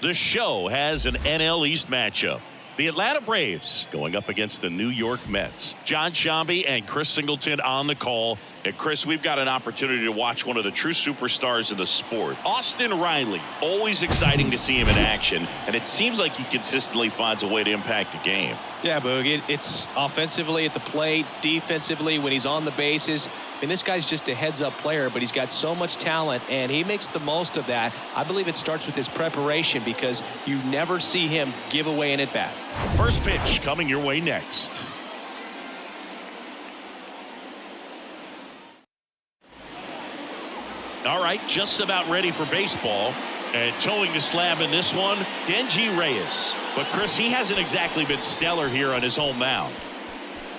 The show has an NL East matchup. The Atlanta Braves going up against the New York Mets. John Shambi and Chris Singleton on the call. And Chris, we've got an opportunity to watch one of the true superstars in the sport. Austin Riley, always exciting to see him in action. And it seems like he consistently finds a way to impact the game. Yeah, Boog, it's offensively at the plate, defensively when he's on the bases. And this guy's just a heads-up player, but he's got so much talent, and he makes the most of that. I believe it starts with his preparation because you never see him give away an at-bat. First pitch coming your way next. All right, just about ready for baseball. And towing the slab in this one, Denji Reyes. But, Chris, he hasn't exactly been stellar here on his home mound.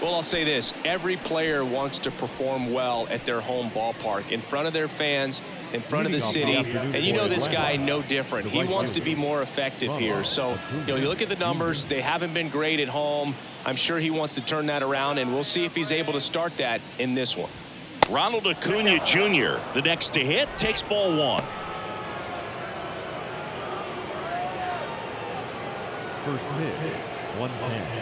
Well, I'll say this. Every player wants to perform well at their home ballpark, in front of their fans, in front of the city. And you know this guy no different. He wants to be more effective here. So, you look at the numbers. They haven't been great at home. I'm sure he wants to turn that around, and we'll see if he's able to start that in this one. Ronald Acuna Jr., the next to hit, takes ball one. First pitch, 110.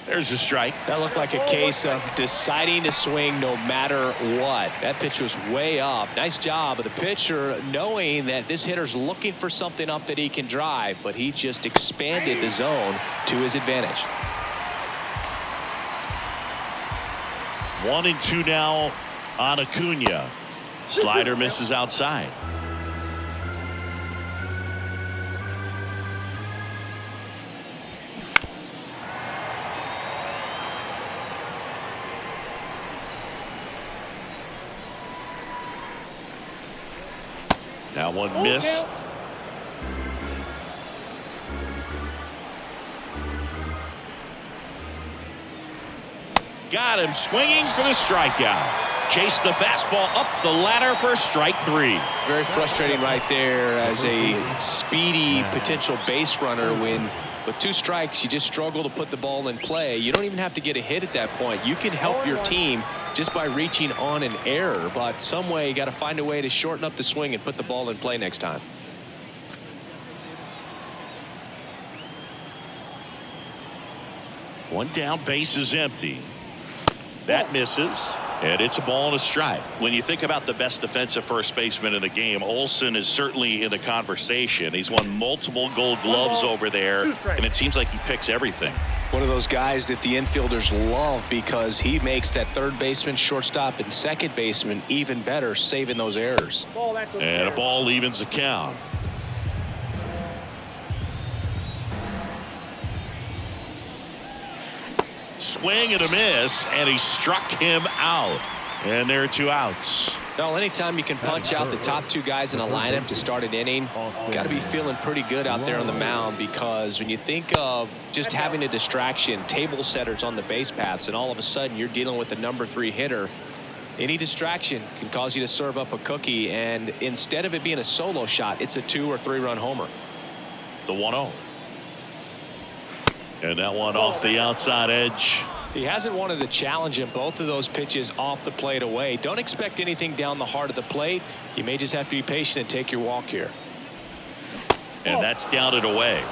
There's a strike. That looked like a case of deciding to swing no matter what. That pitch was way up. Nice job of the pitcher knowing that this hitter's looking for something up that he can drive, but he just expanded the zone to his advantage. 1-2 now on Acuna. Slider misses outside. That one missed. Got him swinging for the strikeout. Chase the fastball up the ladder for strike three. Very frustrating right there as a speedy potential base runner when with two strikes you just struggle to put the ball in play. You don't even have to get a hit at that point. You can help your team just by reaching on an error, but some way you got to find a way to shorten up the swing and put the ball in play next time. One down, base is empty. That misses, and it's a ball and a strike. When you think about the best defensive first baseman in the game, Olsen is certainly in the conversation. He's won multiple gold gloves over there, and it seems like he picks everything. One of those guys that the infielders love because he makes that third baseman, shortstop, and second baseman even better, saving those errors. And a ball evens the count. Swing and a miss, and he struck him out. And there are two outs. Well, anytime you can punch out the top two guys in a lineup to start an inning, got to be feeling pretty good out there on the mound, because when you think of just having a distraction, table setters on the base paths, and all of a sudden you're dealing with the number 3 hitter, any distraction can cause you to serve up a cookie, and instead of it being a solo shot, it's a 2 or 3 run homer. The 1-0. And that one off the outside edge. He hasn't wanted to challenge him. Both of those pitches off the plate away. Don't expect anything down the heart of the plate. You may just have to be patient and take your walk here. And that's down and away.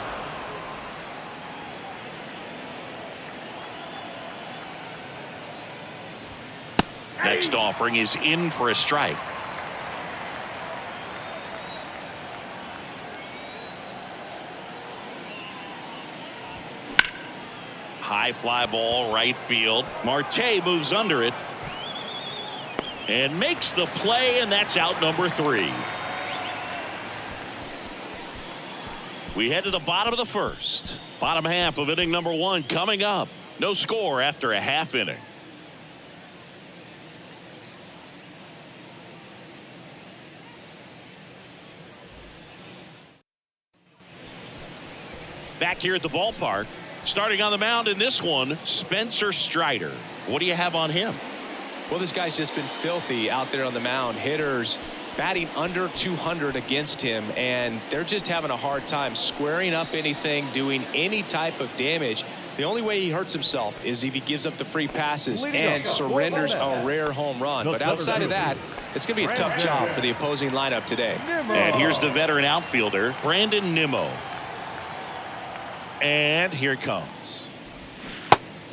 Next offering is in for a strike. High fly ball right field. Marte moves under it and makes the play, and that's out number 3. We head to the bottom of the first. Bottom half of inning number 1 coming up. No score after a half inning. Back here at the ballpark. Starting on the mound in this one, Spencer Strider. What do you have on him? Well, this guy's just been filthy out there on the mound. Hitters batting under 200 against him, and they're just having a hard time squaring up anything, doing any type of damage. The only way he hurts himself is if he gives up the free passes and surrenders a rare home run. But outside of that, It's going to be a tough job for the opposing lineup today. And here's the veteran outfielder, Brandon Nimmo. And here it comes.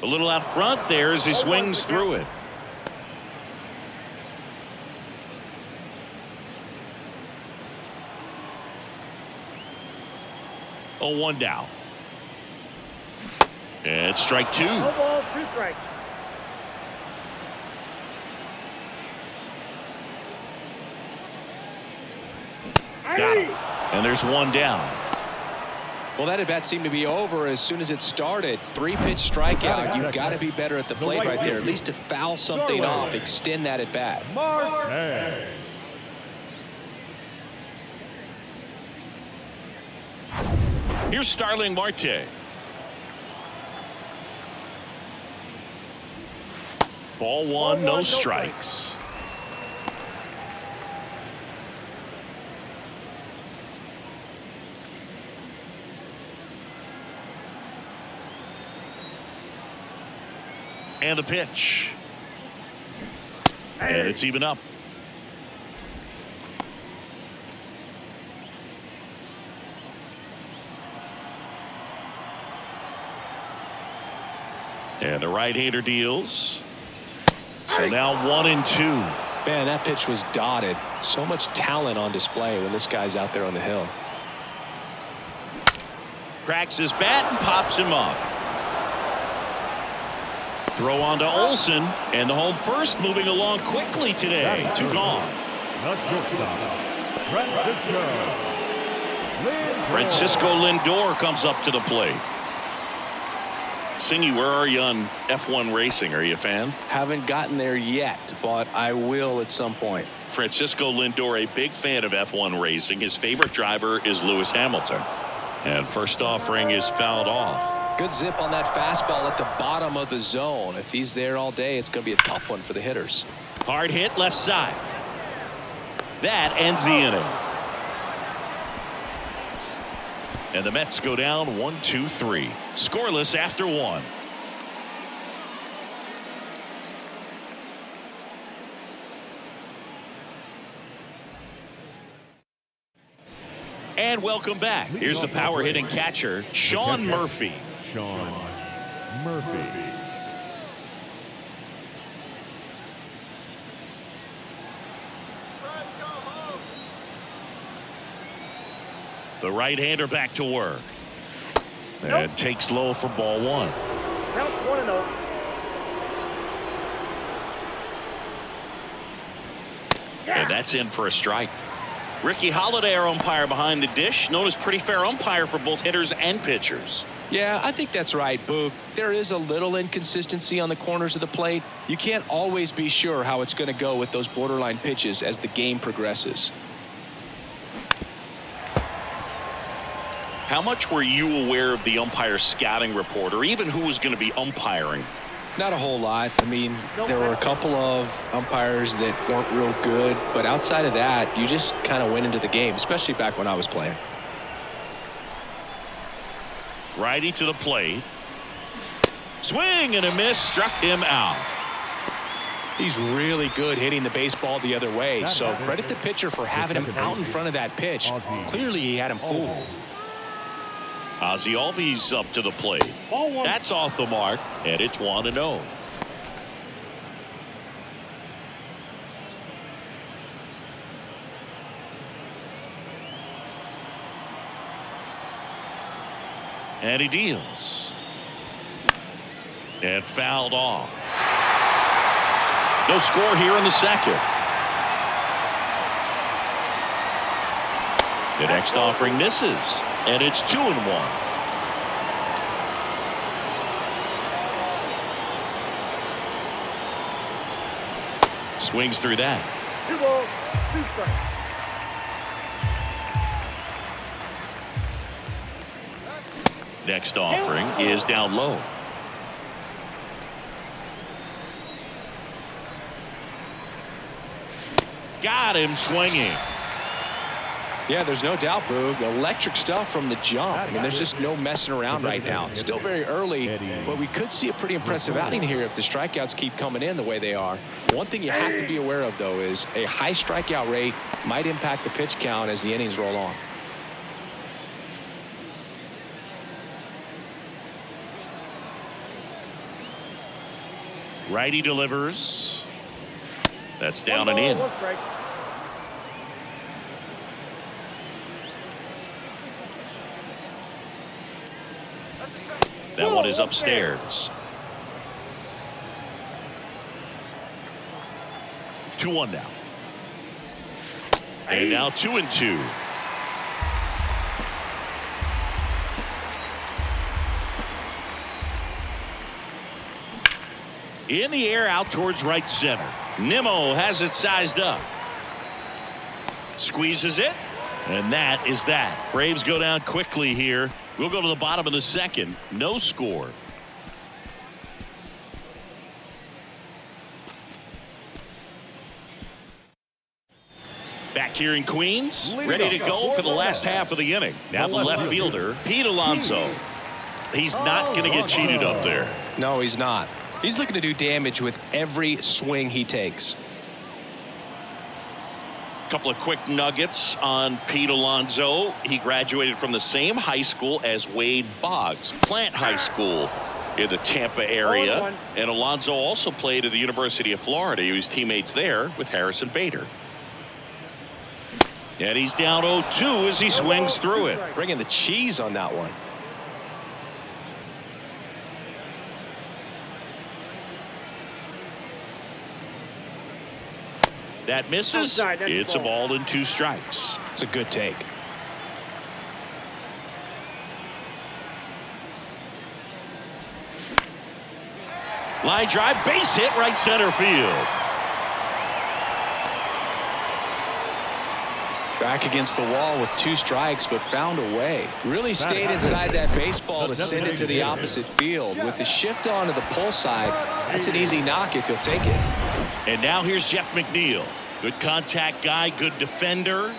A little out front there as he swings through it. Oh, 1 down. And strike 2. No ball, 2 strikes. Got him. And there's 1 down. Well, that at bat seemed to be over as soon as it started. 3-pitch strikeout. You've got to be better at the plate right there, at least to foul something off, extend that at bat. Marte. Here's Starling Marte. Ball 1, no strikes. And the pitch. And it's even up. And the right-hander deals. So now 1-2. Man, that pitch was dotted. So much talent on display when this guy's out there on the hill. Cracks his bat and pops him up. Throw on to Olsen, and the home first moving along quickly today. 2 gone. The shortstop, Francisco Lindor comes up to the plate. Singy, where are you on F1 racing? Are you a fan? Haven't gotten there yet, but I will at some point. Francisco Lindor, a big fan of F1 racing. His favorite driver is Lewis Hamilton. And first offering is fouled off. Good zip on that fastball at the bottom of the zone. If he's there all day, it's going to be a tough one for the hitters. Hard hit left side. That ends the inning. And the Mets go down 1-2-3. Scoreless after 1. And welcome back. Here's the power hitting catcher, Sean Murphy. Sean Murphy. The right-hander back to work. And takes low for ball 1. Count 1-0. And that's in for a strike. Ricky Holiday, our umpire behind the dish, known as pretty fair umpire for both hitters and pitchers. Yeah, I think that's right, Boog. There is a little inconsistency on the corners of the plate. You can't always be sure how it's going to go with those borderline pitches as the game progresses. How much were you aware of the umpire's scouting report, or even who was going to be umpiring? Not a whole lot. I mean, there were a couple of umpires that weren't real good, but outside of that, you just kind of went into the game, especially back when I was playing. Righty to the plate. Swing and a miss, struck him out. He's really good hitting the baseball the other way, so credit the pitcher for having him out in front of that pitch. Clearly, he had him fooled. Ozzie Albies up to the plate. That's off the mark, and it's 1-0. And he deals. And fouled off. No score here in the second. The next offering misses, and it's 2-1. Swings through that. 2 balls, 2 strikes. Next offering is down low. Got him swinging. Yeah, there's no doubt, Boog. Electric stuff from the jump. I mean, there's just no messing around right now. It's still very early, but we could see a pretty impressive outing here if the strikeouts keep coming in the way they are. One thing you have to be aware of, though, is a high strikeout rate might impact the pitch count as the innings roll on. Righty delivers. That's down and in. That one is upstairs. 2-1 now. And now 2-2. In the air out towards right center. Nimmo has it sized up. Squeezes it. And that is that. Braves go down quickly here. We'll go to the bottom of the second. No score. Back here in Queens. Ready to go for the last half of the inning. Now the left fielder, Pete Alonso. He's not going to get cheated up there. No, he's not. He's looking to do damage with every swing he takes. Couple of quick nuggets on Pete Alonso. He graduated from the same high school as Wade Boggs, Plant High School in the Tampa area. And Alonso also played at the University of Florida. He was teammates there with Harrison Bader. And he's down 0-2 as he swings through it. Bringing the cheese on that one. That misses. It's a ball and 2 strikes. It's a good take. Line drive, base hit, right center field. Back against the wall with 2 strikes, but found a way. Really stayed inside that baseball to send it to the opposite field. With the shift on to the pull side, that's an easy knock if you'll take it. And now here's Jeff McNeil. Good contact guy, good defender.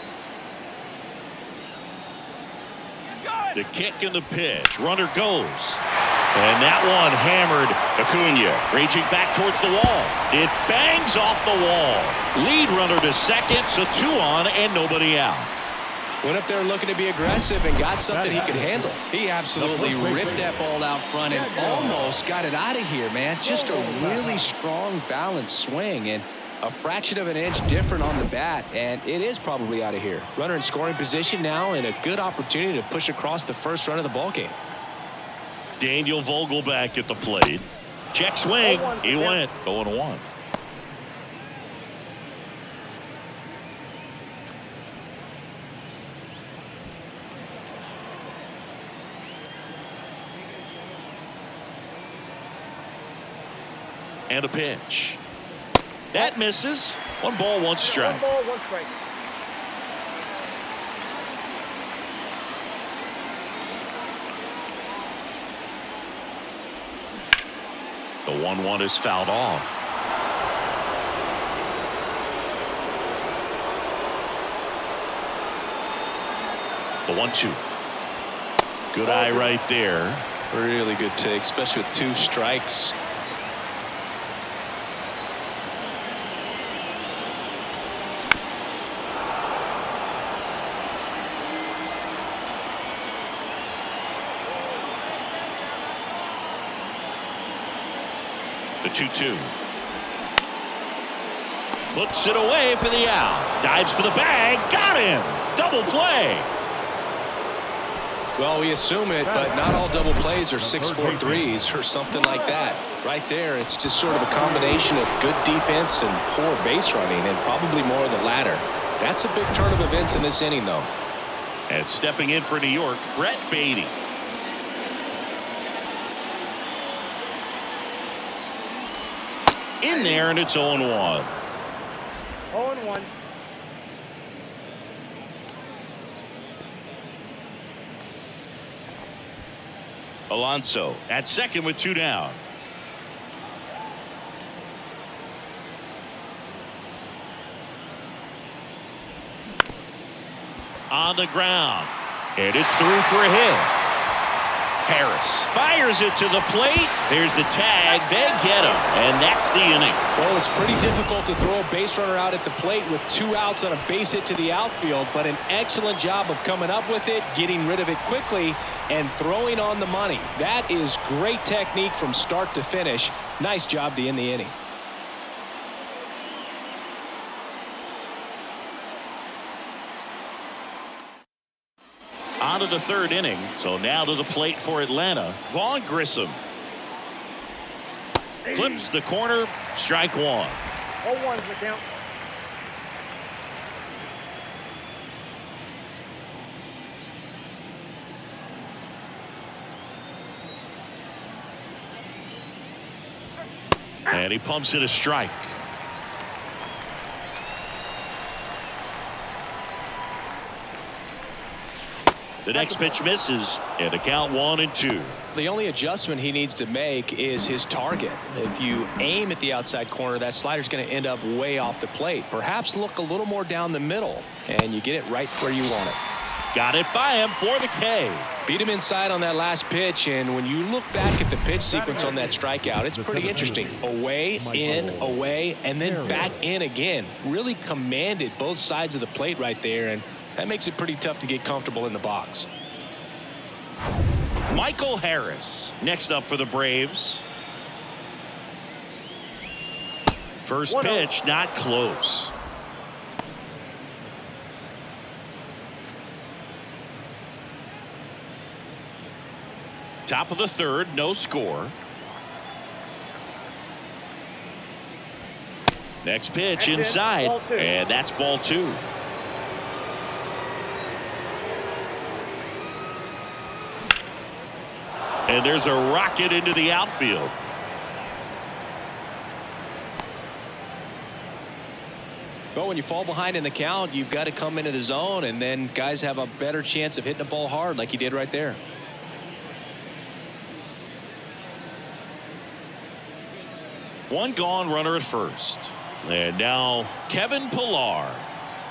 The kick and the pitch. Runner goes. And that one hammered Acuna. Raging back towards the wall. It bangs off the wall. Lead runner to second, so 2 on and nobody out. Went up there looking to be aggressive and got something he could handle. He absolutely ripped that ball out front and almost got it out of here, man. Just a really strong, balanced swing and a fraction of an inch different on the bat, and it is probably out of here. Runner in scoring position now and a good opportunity to push across the first run of the ball game. Daniel Vogelback at the plate. Check swing. He went 0-1. And a pitch. That misses. 1 ball, 1 strike. 1 ball, 1 strike. The 1-1 is fouled off. The 1-2. Good eye right there. Really good take, especially with 2 strikes. The 2-2. Puts it away for the out. Dives for the bag. Got him. Double play. Well, we assume it, but not all double plays are 6-4 threes or something like that. Right there, it's just sort of a combination of good defense and poor base running, and probably more of the latter. That's a big turn of events in this inning, though. And stepping in for New York, Brett Beatty. In there, and it's 0-1. 0-1. Alonso at second with 2 down. on the ground. And it's through for a hit. Harris fires it to the plate. There's the tag. They get him. And that's the inning. Well, it's pretty difficult to throw a base runner out at the plate with 2 outs on a base hit to the outfield, but an excellent job of coming up with it, getting rid of it quickly, and throwing on the money. That is great technique from start to finish. Nice job to end the inning. On to the 3rd inning. So now to the plate for Atlanta. Vaughn Grissom. Clips the corner. Strike 1. 0-1's the count. And he pumps it a strike. The next pitch misses, and the count 1-2. The only adjustment he needs to make is his target. If you aim at the outside corner, that slider's going to end up way off the plate. Perhaps look a little more down the middle, and you get it right where you want it. Got it by him for the K. Beat him inside on that last pitch, and when you look back at the pitch sequence on that strikeout, it's pretty interesting. Away, in, away, and then back in again. Really commanded both sides of the plate right there, and that makes it pretty tough to get comfortable in the box. Michael Harris next up for the Braves. First pitch not close. Top of the 3rd, no score. Next pitch inside, and that's ball 2. And there's a rocket into the outfield. Well, when you fall behind in the count, you've got to come into the zone, and then guys have a better chance of hitting the ball hard like he did right there. One gone, runner at first. And now Kevin Pillar.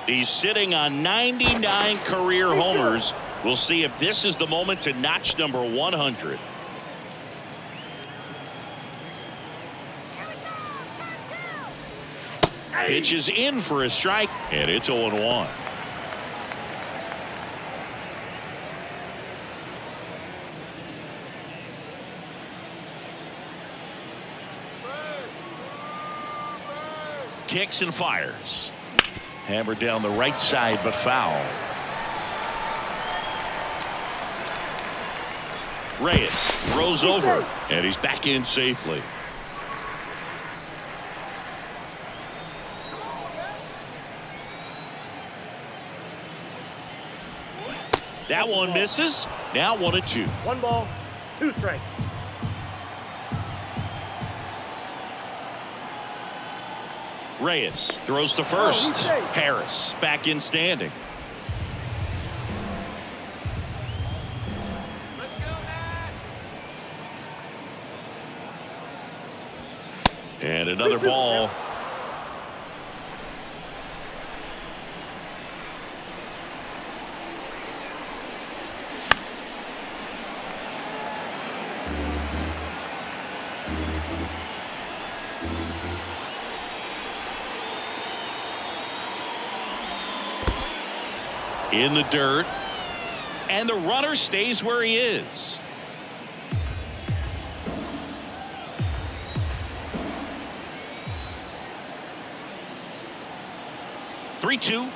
He's sitting on 99 career homers. We'll see if this is the moment to notch number 100. Pitch is in for a strike, and it's 0-1. Kicks and fires. Hammered down the right side, but foul. Reyes throws over, and he's back in safely. That one misses. Now 1-2. 1 ball, 2 strikes. Reyes throws to first. Harris back in standing. And another ball. In the dirt, and the runner stays where he is. "3-2."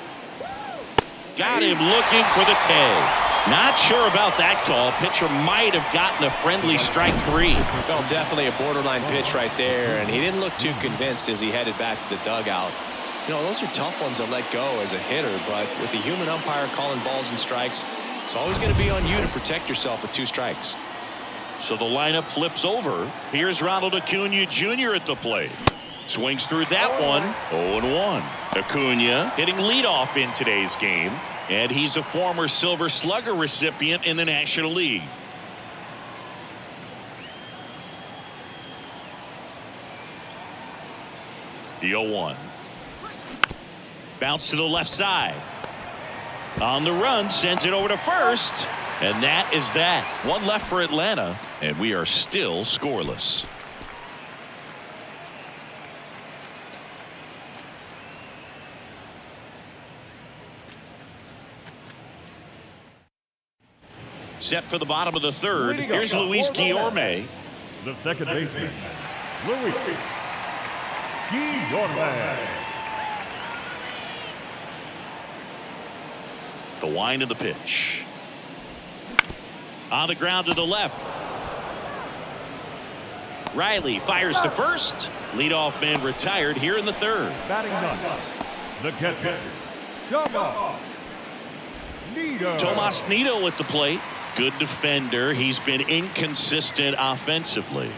Got him looking for the K. Not sure about that call. Pitcher might have gotten a friendly strike 3. Well, definitely a borderline pitch right there, and he didn't look too convinced as he headed back to the dugout. You know, those are tough ones to let go as a hitter, but with the human umpire calling balls and strikes, it's always going to be on you to protect yourself with 2 strikes. So the lineup flips over. Here's Ronald Acuna Jr. at the plate. Swings through that one. 0-1. Acuna hitting leadoff in today's game, and he's a former Silver Slugger recipient in the National League. The 0-1. Bounce to the left side. On the run, sends it over to first. And that is that. One left for Atlanta, and we are still scoreless. Set for the bottom of the third. Here's Luis Guillorme. The second baseman, Luis Guillorme. The wind of the pitch. On the ground to the left. Riley fires to first. Leadoff man retired here in the third. Batting ninth, the catcher, Tomas Nido at the plate. Good defender. He's been inconsistent offensively.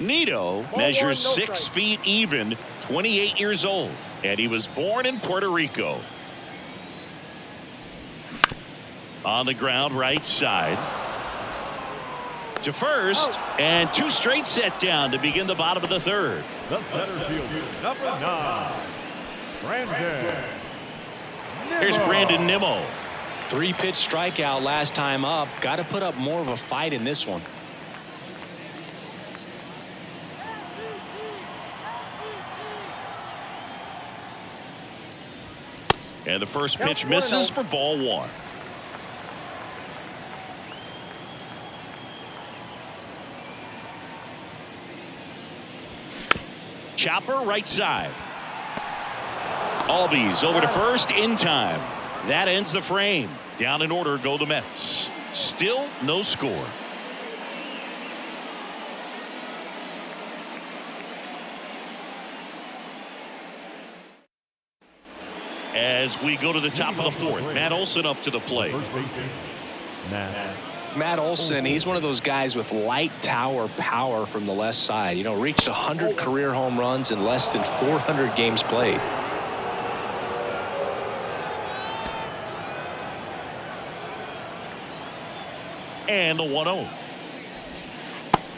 Nido measures 6 feet even, 28 years old, and he was born in Puerto Rico. On the ground, right side. To first, and 2 straight set down to begin the bottom of the third. The center fielder, number 9, Brandon. Here's Brandon Nimmo. 3-pitch strikeout last time up. Got to put up more of a fight in this one. And the first pitch misses for ball 1. Chopper right side. Albies over to first in time. That ends the frame. Down in order go the Mets. Still no score. As we go to the top of the fourth, Matt Olson up to the plate. First baseman, Matt Olson, he's one of those guys with light tower power from the left side. You know, reached 100 career home runs in less than 400 games played. And the 1-0.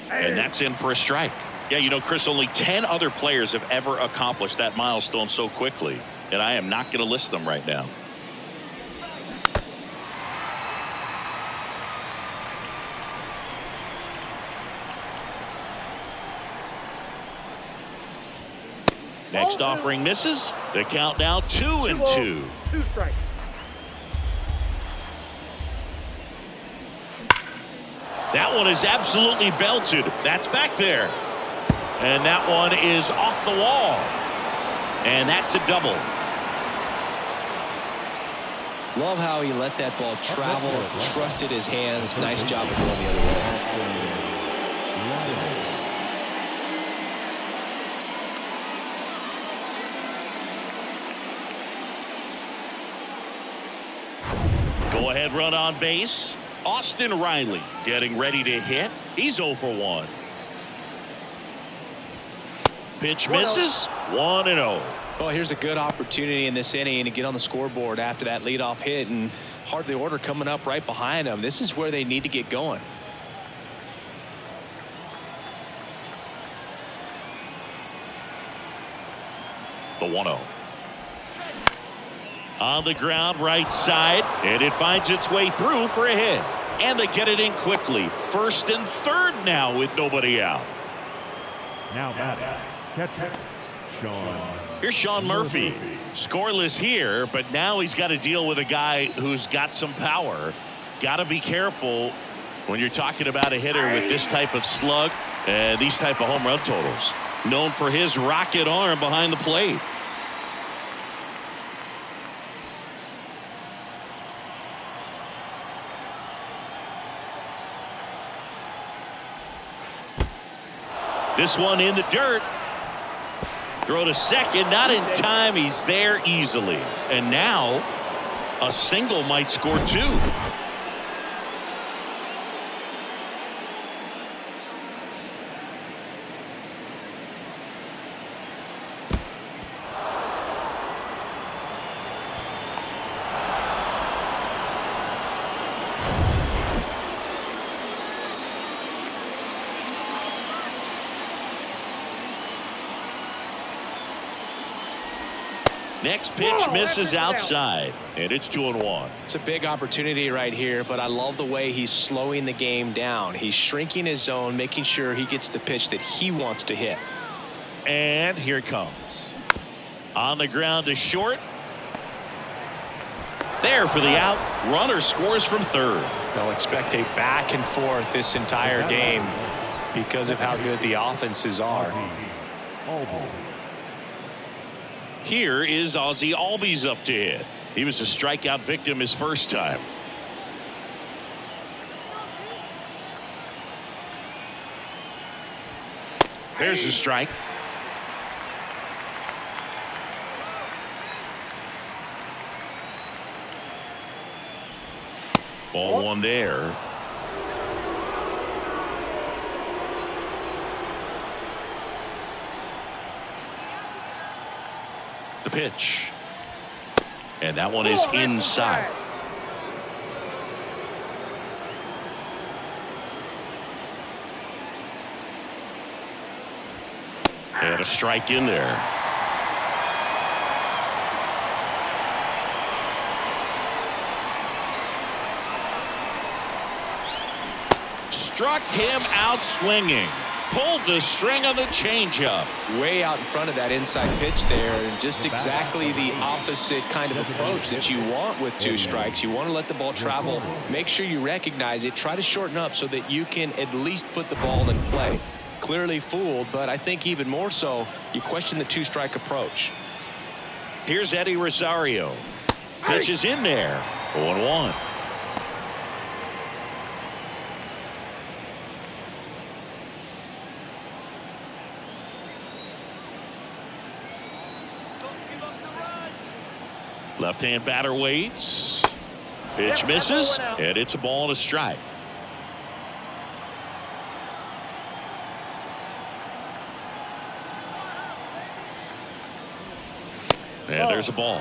And that's in for a strike. Yeah, you know, Chris, only 10 other players have ever accomplished that milestone so quickly. And I am not going to list them right now. Next offering misses. The count now 2-2. 2 strikes. That one is absolutely belted. That's back there. And that one is off the wall. And that's a double. Love how he let that ball travel, trusted his hands. Nice job of going the other way. Go ahead run on base. Austin Riley getting ready to hit. He's 0 for 1. Pitch misses. 1-0. Well, here's a good opportunity in this inning to get on the scoreboard after that leadoff hit, and hardly order coming up right behind them. This is where they need to get going. The 1-0. On the ground right side, and it finds its way through for a hit. And they get it in quickly. First and third now with nobody out. now batting, catcher, Sean. Here's Sean Murphy. Scoreless here, but now he's got to deal with a guy who's got some power. Got to be careful when you're talking about a hitter with this type of slug and these type of home run totals. Known for his rocket arm behind the plate. This one in the dirt. Throw to second, not in time. He's there easily. And now a single might score 2. Next pitch misses outside, and it's 2-1. It's a big opportunity right here, but I love the way he's slowing the game down. He's shrinking his zone, making sure he gets the pitch that he wants to hit. And here it comes. On the ground to short. There for the out. Runner scores from third. They'll expect a back and forth this entire game because of how good the offenses are. Here is Ozzie Albies up to hit. He was a strikeout victim his first time. There's the strike. Ball one there. The pitch. And that one is inside. And a strike in there. Struck him out swinging. Pulled the string on the changeup. Way out in front of that inside pitch there, and just exactly the opposite kind of approach that you want with two strikes. You want to let the ball travel. Make sure you recognize it. Try to shorten up so that you can at least put the ball in play. Clearly fooled, but I think even more so, you question the two-strike approach. Here's Eddie Rosario. Pitch is in there. 0-1. Left-hand batter waits. Pitch misses, and it's a ball and a strike. And there's a ball.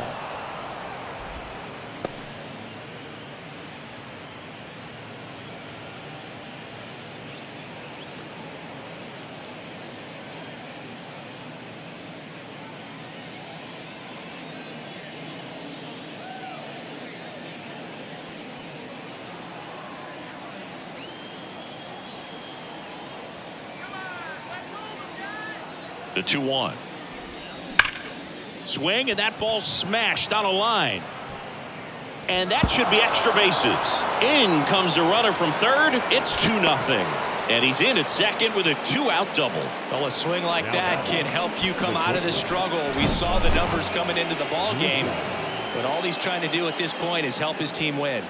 The 2-1. Swing, and that ball smashed on a line. And that should be extra bases. In comes the runner from third. It's 2-0. And he's in at second with a 2-out double. Well, a swing like that can help you come out of the struggle. We saw the numbers coming into the ball game, but all he's trying to do at this point is help his team win.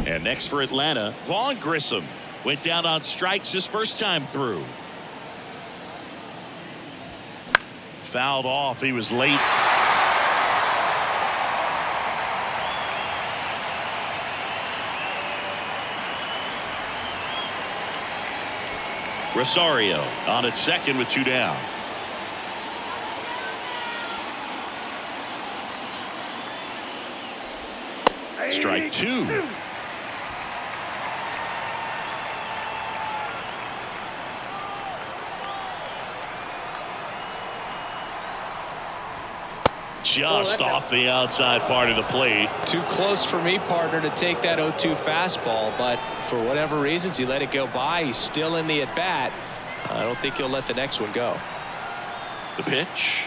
And next for Atlanta, Vaughn Grissom. Went down on strikes his first time through. Fouled off. He was late. Rosario on at second with 2 down. Strike 2. Just off the outside part of the plate. Too close for me, partner, to take that 0-2 fastball, but for whatever reasons he let it go by. He's still in the at-bat. I don't think he'll let the next one go. The pitch.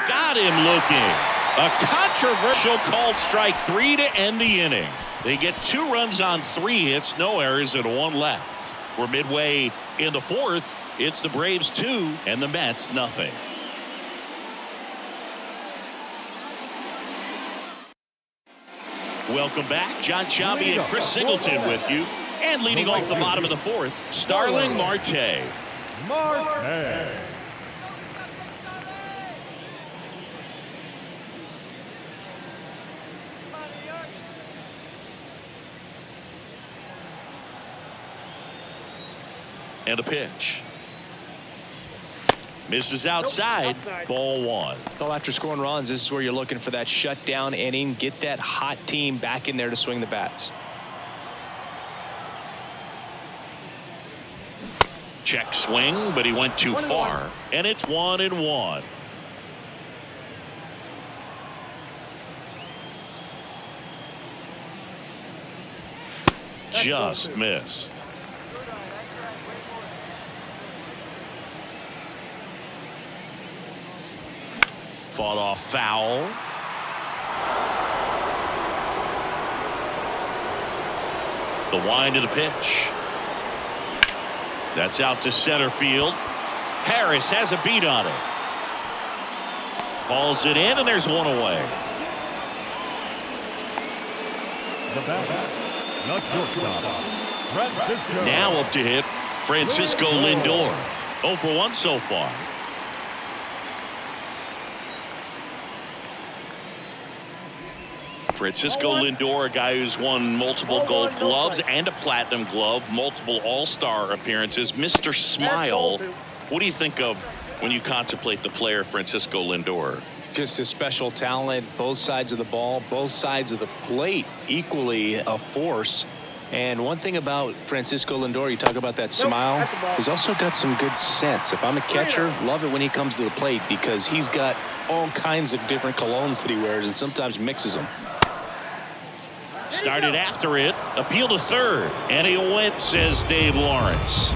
Got him looking. A controversial called strike 3 to end the inning. They get 2 runs on 3 hits, no errors, and 1 left. We're midway in the 4th. It's the Braves 2 and the Mets nothing. Welcome back. John Sciambi and Chris Singleton with you. And leading off the bottom of the 4th, Starling Marte. And a pitch. Misses outside. Ball 1. Well, after scoring runs, this is where you're looking for that shutdown inning. Get that hot team back in there to swing the bats. Check swing, but he went too far. And it's 1-1. Just missed. Fought off foul. The wind of the pitch. That's out to center field. Harris has a beat on it. Calls it in, and there's one away. The batter, the shortstop, Francisco. Now up to hit, Francisco Lindor. 0 for 1 so far. Francisco Lindor, a guy who's won multiple Gold Gloves and a Platinum Glove, multiple All-Star appearances. Mr. Smile, what do you think of when you contemplate the player Francisco Lindor? Just a special talent, both sides of the ball, both sides of the plate, equally a force. And one thing about Francisco Lindor, you talk about that smile, he's also got some good sense. If I'm a catcher, love it when he comes to the plate because he's got all kinds of different colognes that he wears and sometimes mixes them. Started after it, appeal to third, and he went, says Dave Lawrence.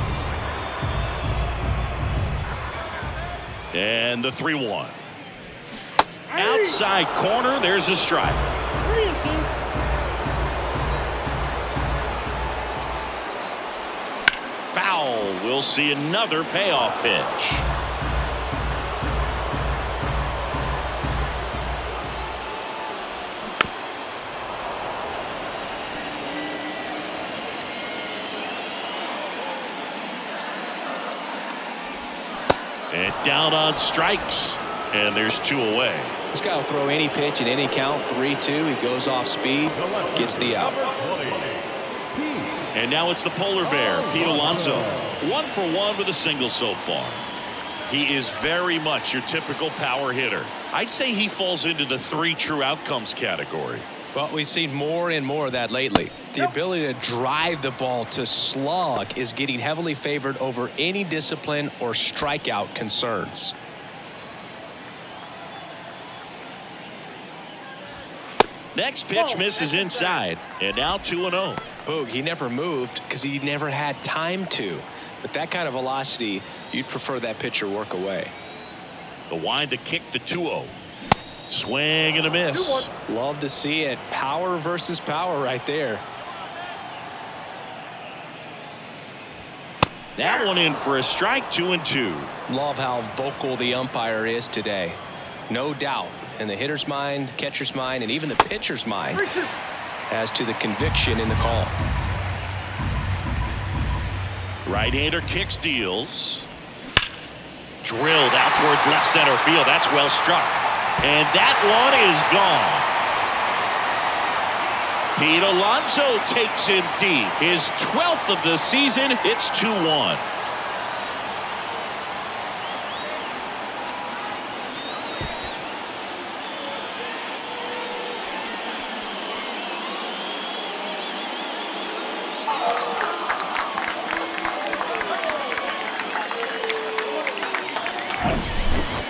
And the 3-1. Outside corner, there's a strike. Foul. We'll see another payoff pitch. And down on strikes, and there's 2 away. This guy will throw any pitch in any count, 3-2. He goes off speed, gets the out. And now it's the polar bear, Pete Alonso. 1 for 1 with a single so far. He is very much your typical power hitter. I'd say he falls into the 3 true outcomes category. Well, we've seen more and more of that lately. The ability to drive the ball to slug is getting heavily favored over any discipline or strikeout concerns. Next pitch misses inside, and now 2-0. Boog, he never moved because he never had time to. But that kind of velocity, you'd prefer that pitcher work away. The wind to kick the 2-0. Swing and a miss. Love to see it. Power versus power right there. That one in for a strike, 2-2. Love how vocal the umpire is today. No doubt in the hitter's mind, catcher's mind, and even the pitcher's mind as to the conviction in the call. Right-hander kicks, deals. Drilled out towards left center field. That's well struck. And that one is gone. Pete Alonso takes him deep. His 12th of the season. It's 2-1.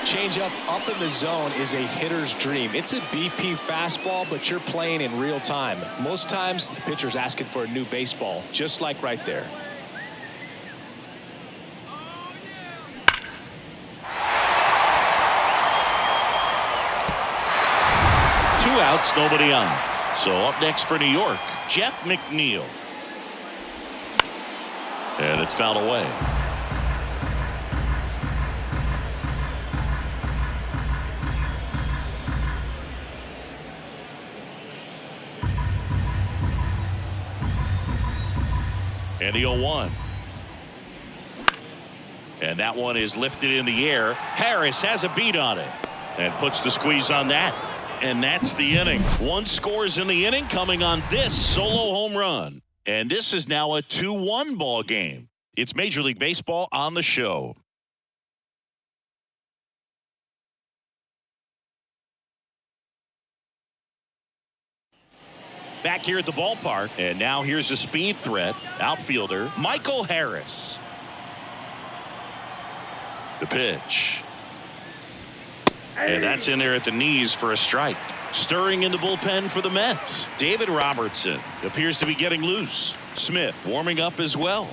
Changeup up in the zone is a hitter's dream. It's a BP fastball, but you're playing in real time. Most times, the pitcher's asking for a new baseball, just like right there. Two outs, nobody on. So up next for New York, Jeff McNeil. And it's fouled away. And the 0-1. And that one is lifted in the air. Harris has a beat on it and puts the squeeze on that. And that's the inning. 1 scores in the inning coming on this solo home run. And this is now a 2-1 ball game. It's Major League Baseball on the show. Back here at the ballpark, and now here's a speed threat. Outfielder Michael Harris. The pitch. And that's in there at the knees for a strike. Stirring in the bullpen for the Mets. David Robertson appears to be getting loose. Smith warming up as well.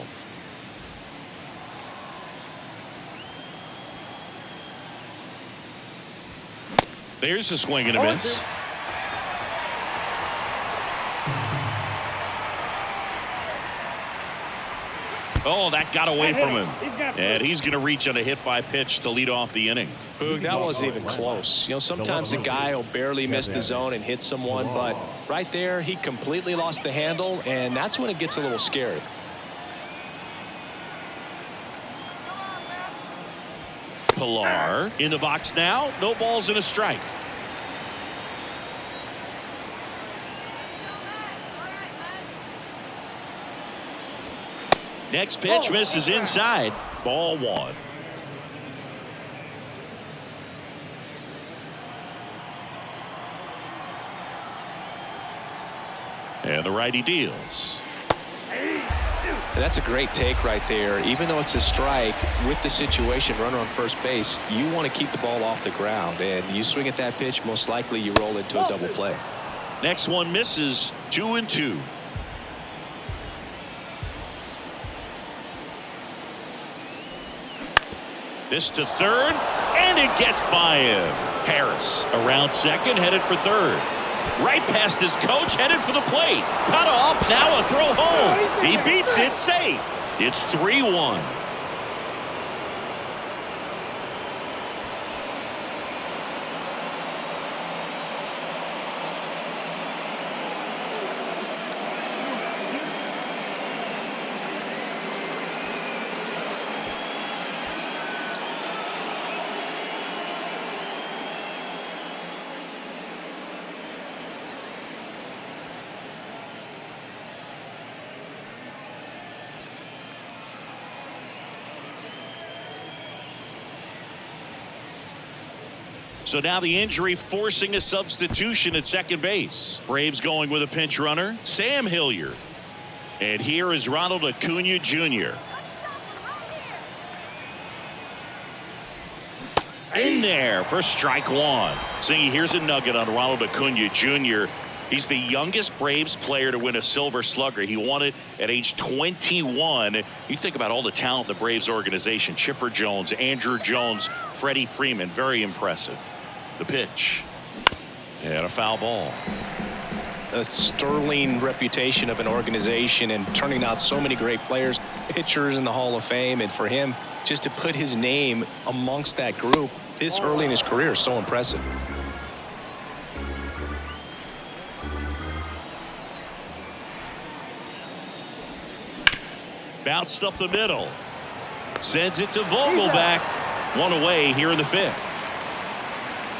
There's a swing and a miss. Oh, that got away from him. And he's going to reach on a hit by pitch to lead off the inning. Boog, that wasn't even close. You know, sometimes a guy will barely miss the zone and hit someone, but right there, he completely lost the handle, and that's when it gets a little scary. Pilar in the box now. No balls and a strike. Next pitch misses inside. Ball one. And the righty deals. That's a great take right there. Even though it's a strike, with the situation, runner on first base, you want to keep the ball off the ground. And you swing at that pitch, most likely you roll into a double play. Next one misses. 2-2. This to third, and it gets by him. Harris around second, headed for third. Right past his coach, headed for the plate. Cut off, now a throw home. He beats it safe. It's 3-1. So now the injury forcing a substitution at second base. Braves going with a pinch runner, Sam Hilliard. And here is Ronald Acuna Jr. In there for strike one. See, here's a nugget on Ronald Acuna Jr. He's the youngest Braves player to win a Silver Slugger. He won it at age 21. You think about all the talent in the Braves organization. Chipper Jones, Andrew Jones, Freddie Freeman. Very impressive. The pitch. And a foul ball. A sterling reputation of an organization and turning out so many great players, pitchers in the Hall of Fame. And for him, just to put his name amongst that group this early in his career is so impressive. Bounced up the middle. Sends it to Vogelback. One away here in the fifth.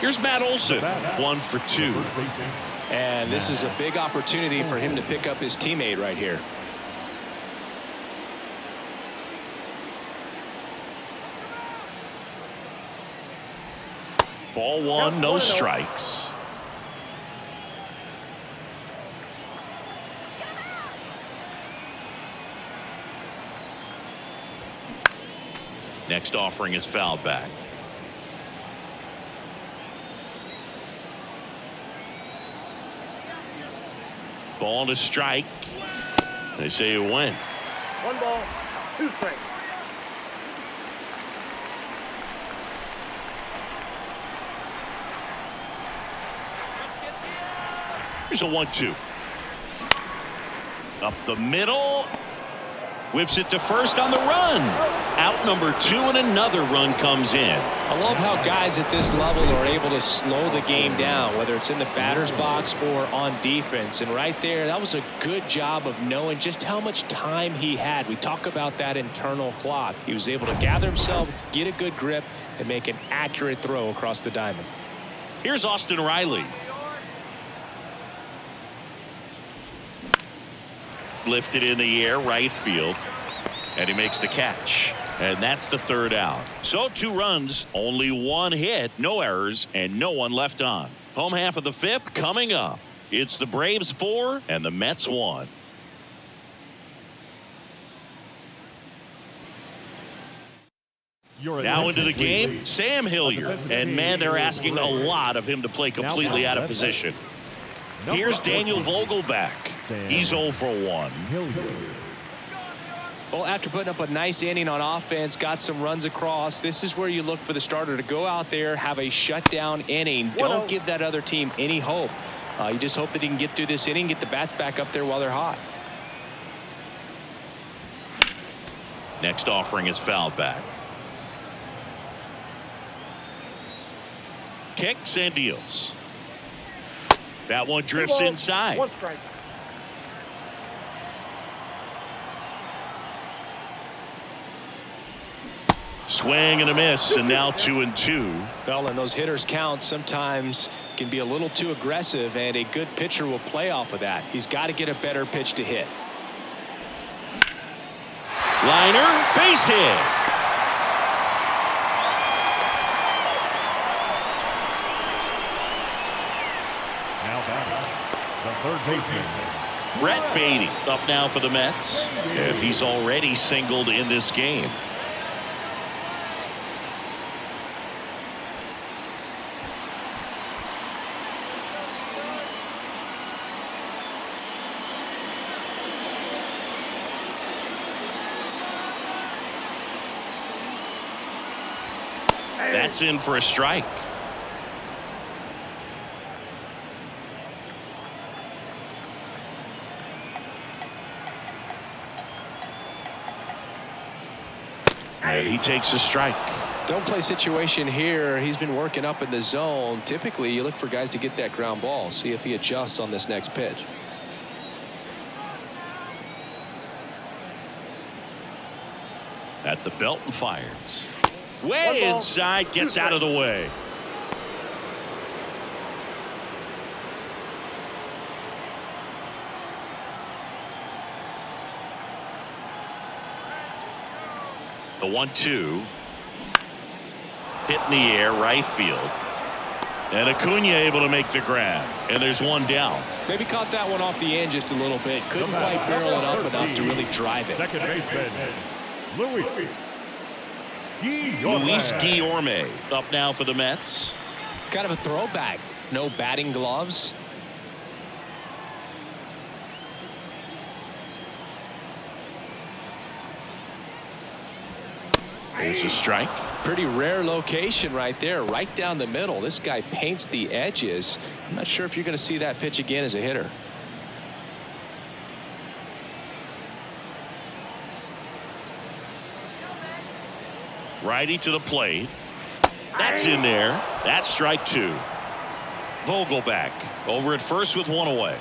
Here's Matt Olson. 1 for 2. And this is a big opportunity for him to pick up his teammate right here. Ball one, no strikes. Next offering is fouled back. Ball to strike. They say it went. 1 ball, 2 strikes. Here's a 1-2. Up the middle. Whips it to first on the run. Out number 2, and another run comes in. I love how guys at this level are able to slow the game down, whether it's in the batter's box or on defense. And right there, that was a good job of knowing just how much time he had. We talk about that internal clock. He was able to gather himself, get a good grip, and make an accurate throw across the diamond. Here's Austin Riley. Lifted in the air, right field, and he makes the catch. And that's the third out. So 2 runs, only 1 hit, no errors, and no one left on. Home half of the fifth coming up. It's the Braves 4 and the Mets 1. Now into the game, Sam Hilliard. And, man, they're asking a lot of him to play completely out of position. Here's Daniel Vogelback. He's 0 for 1. Well, after putting up a nice inning on offense, got some runs across, this is where you look for the starter to go out there, have a shutdown inning. Don't give that other team any hope. You just hope that he can get through this inning, get the bats back up there while they're hot. Next offering is fouled back. Kicks and deals. That one drifts inside. 1 strike. Swing and a miss, and now 2-2. Well, and those hitters' counts sometimes can be a little too aggressive, and a good pitcher will play off of that. He's got to get a better pitch to hit. Liner, base hit. Now back, the third baseman. Brett Beatty up now for the Mets, and he's already singled in this game. That's in for a strike. And he takes a strike. Don't play situation here. He's been working up in the zone. Typically, you look for guys to get that ground ball. See if he adjusts on this next pitch. At the belt and fires. Way inside, gets out of the way. The 1-2. Hit in the air, right field. And Acuna able to make the grab. And there's one down. Maybe caught that one off the end just a little bit. Couldn't quite barrel it up enough to really drive it. Second baseman, Luis Guillorme up now for the Mets. Kind of a throwback. No batting gloves. There's a strike. Pretty rare location right there, right down the middle. This guy paints the edges. I'm not sure if you're going to see that pitch again as a hitter. Righty to the plate. That's in there. That's strike 2. Vogelback over at first with one away.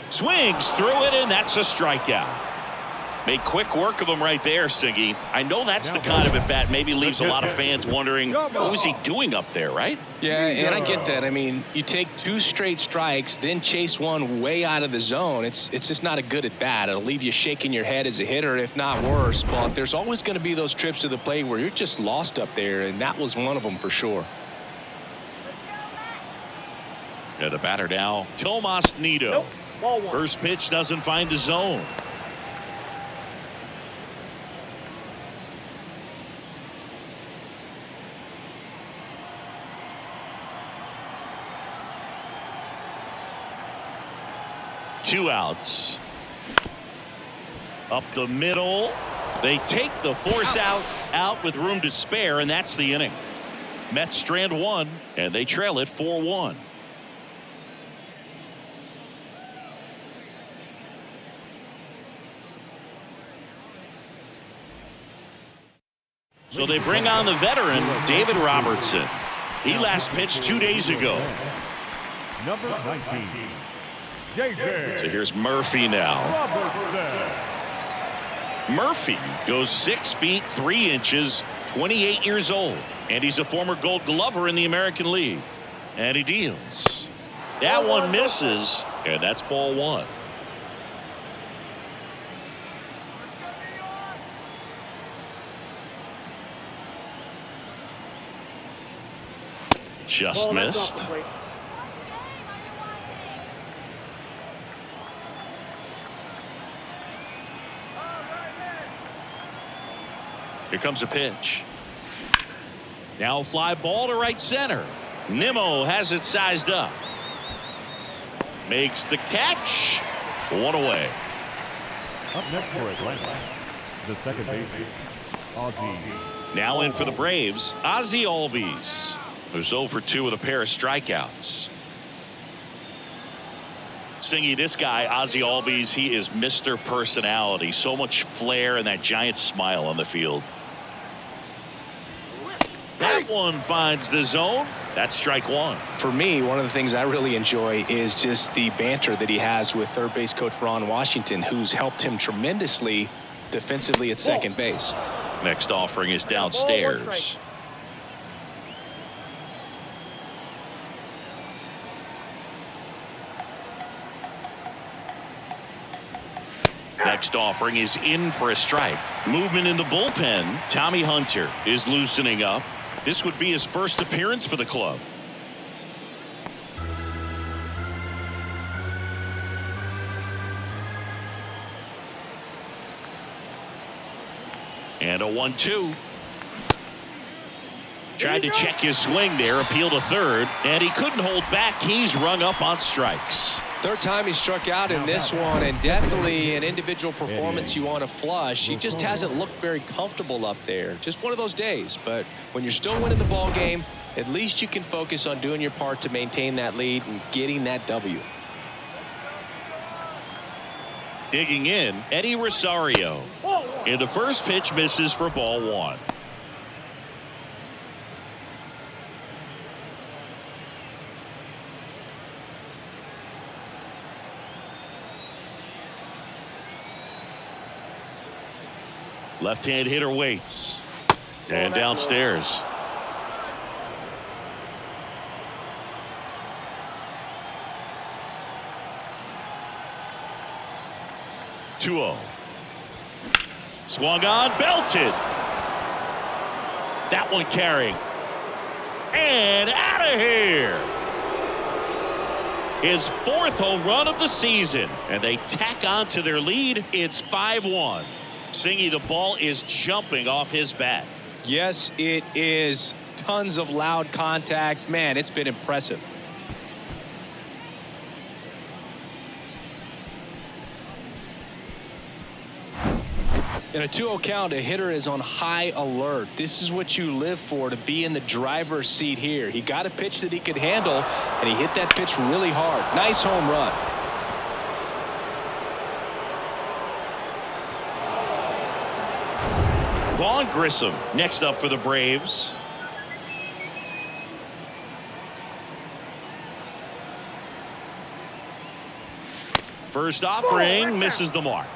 Swings through it, and that's a strikeout. Made quick work of him right there, Siggy. I know that's the kind of at bat maybe leaves a lot of fans wondering what was he doing up there, right? Yeah, and I get that. I mean, you take 2 straight strikes, then chase one way out of the zone. It's just not a good at bat. It'll leave you shaking your head as a hitter, if not worse. But there's always going to be those trips to the plate where you're just lost up there, and that was one of them for sure. Yeah, the batter now, Tomas Nido. Nope. Ball 1. First pitch doesn't find the zone. Two outs. Up the middle. They take the force out with room to spare, and that's the inning. Mets strand 1, and they trail it 4-1. So they bring on the veteran, David Robertson. He last pitched 2 days ago. Number 19, JJ. So here's Murphy now. Murphy goes 6 feet 3 inches, 28 years old, and he's a former Gold Glover in the American League. And he deals. That one misses, and that's ball 1. Just missed. Here comes a pitch. Now a fly ball to right center. Nimmo has it sized up. Makes the catch. One away. Up next for Atlanta, the second baseman, Ozzie. Now in for the Braves, Ozzie Albies, who's 0 for 2 with a pair of strikeouts. Singy, this guy, Ozzie Albies, he is Mr. Personality. So much flair and that giant smile on the field. That one finds the zone. That's strike one. For me, one of the things I really enjoy is just the banter that he has with third base coach Ron Washington, who's helped him tremendously defensively at second base. Next offering is downstairs. Next offering is in for a strike. Movement in the bullpen. Tommy Hunter is loosening up. This would be his first appearance for the club. And a 1-2. Tried to check his swing there, appeal to third, and he couldn't hold back. He's rung up on strikes. Third time he struck out in this one, and definitely an individual performance you want to flush. He just hasn't looked very comfortable up there. Just one of those days. But when you're still winning the ball game, at least you can focus on doing your part to maintain that lead and getting that W. Digging in, Eddie Rosario. And the first pitch misses for ball one. Left-hand hitter waits. And downstairs. Two-0. Swung on, belted. That one carrying. And out of here. His fourth home run of the season. And they tack on to their lead. It's 5-1. Singy, the ball is jumping off his bat. Yes, it is. Tons of loud contact. Man, it's been impressive. In a 2-0 count, a hitter is on high alert. This is what you live for, to be in the driver's seat here. He got a pitch that he could handle, and he hit that pitch really hard. Nice home run. Vaughn Grissom next up for the Braves. First offering misses the mark.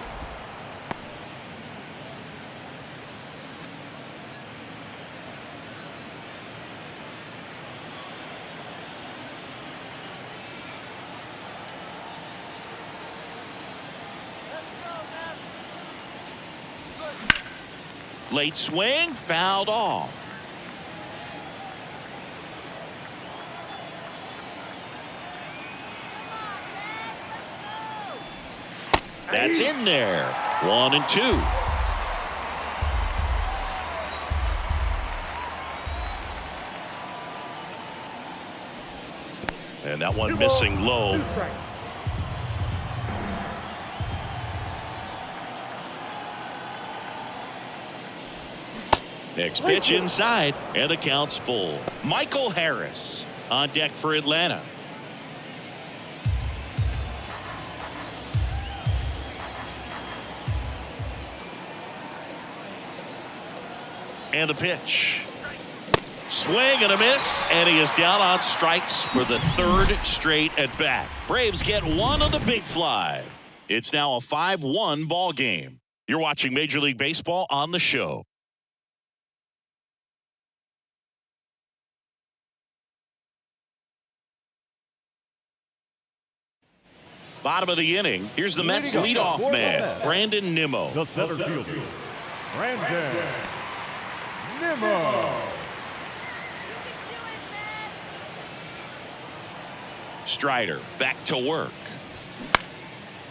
Late swing, fouled off. That's in there. 1-2. And that one missing low. Next pitch inside, and the count's full. Michael Harris on deck for Atlanta. And the pitch. Swing and a miss, and he is down on strikes for the third straight at bat. Braves get one on the big fly. It's now a 5-1 ball game. You're watching Major League Baseball on the show. Bottom of the inning. Here's the Mets leadoff man, Brandon Nimmo. The center fielder, Brandon Nimmo. Strider back to work.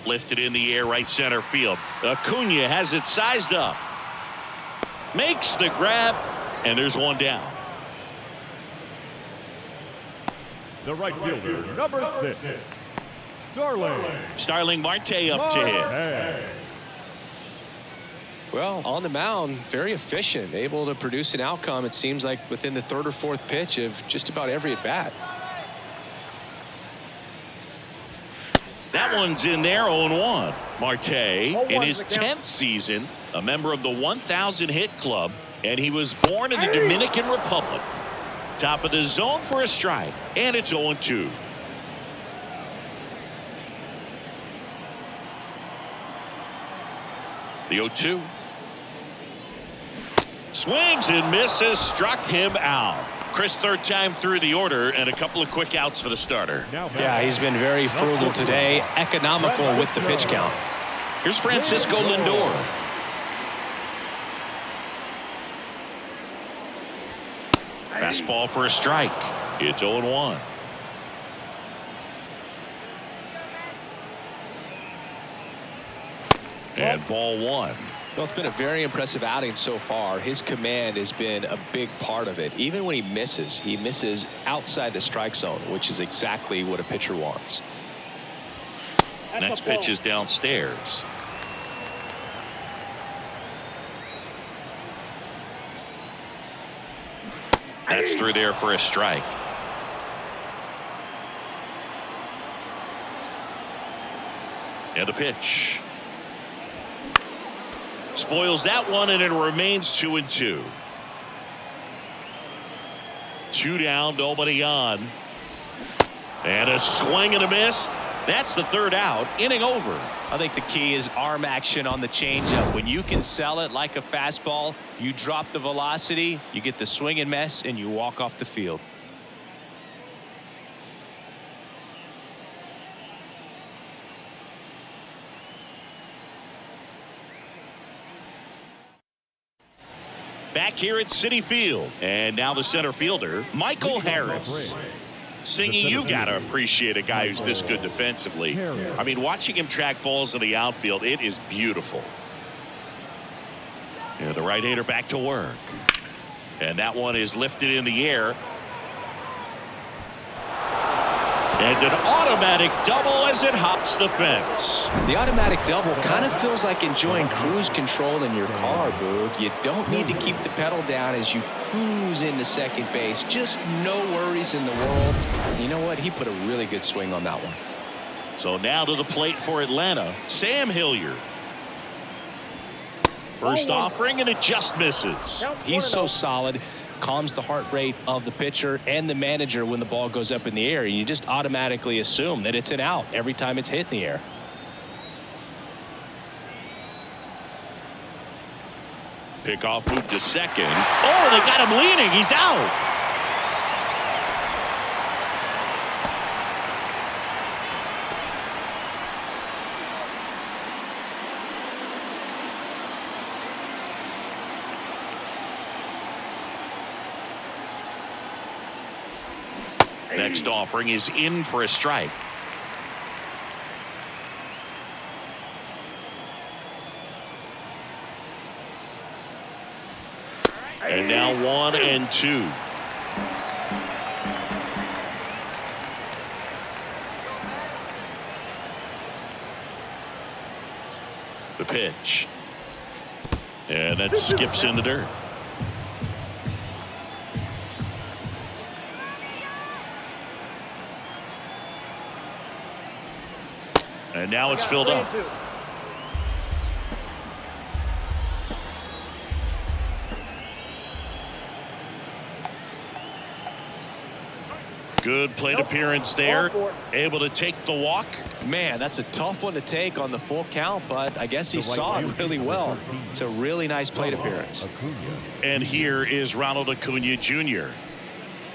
Lifted in the air, right center field. Acuna has it sized up. Makes the grab, and there's one down. The right fielder, number 6, Starling Marte up to hit. Well, on the mound, very efficient, able to produce an outcome, it seems like, within the third or fourth pitch of just about every at-bat. That one's in there, 0-1. Marte, in his 10th season, a member of the 1,000 hit club, and he was born in the Dominican Republic. Top of the zone for a strike, and it's 0-2. The 0-2. Swings and misses, struck him out. Chris, third time through the order, and a couple of quick outs for the starter. Yeah, he's been very frugal today, economical with the pitch count. Here's Francisco Lindor. Fastball for a strike. It's 0-1. And ball one. Well, it's been a very impressive outing so far. His command has been a big part of it. Even when he misses outside the strike zone, which is exactly what a pitcher wants. Next pitch is downstairs. That's through there for a strike. And the pitch. Spoils that one, and it remains 2-2. 2 down, nobody on. And a swing and a miss. That's the third out. Inning over. I think the key is arm action on the changeup. When you can sell it like a fastball, you drop the velocity, you get the swing and miss, and you walk off the field. Back here at Citi Field. And now the center fielder, Michael Harris. Singy, you got to appreciate a guy who's this good defensively. I mean, watching him track balls in the outfield, it is beautiful. Yeah, the right-hander back to work. And that one is lifted in the air. And an automatic double as it hops the fence. The automatic double kind of feels like enjoying cruise control in your car, Boog. You don't need to keep the pedal down as you cruise into second base. Just no worries in the world. You know what? He put a really good swing on that one. So now to the plate for Atlanta, Sam Hilliard. First offering, and it just misses. He's so solid. Calms the heart rate of the pitcher and the manager when the ball goes up in the air. You just automatically assume that it's an out every time it's hit in the air. Pickoff moved to second. Oh, they got him leaning. He's out. Next offering is in for a strike. And now 1-2. The pitch. And that skips in the dirt. And now it's filled up. Good plate appearance there. Able to take the walk. Man, that's a tough one to take on the full count, but I guess he saw it really well. It's a really nice plate appearance. And here is Ronald Acuna Jr.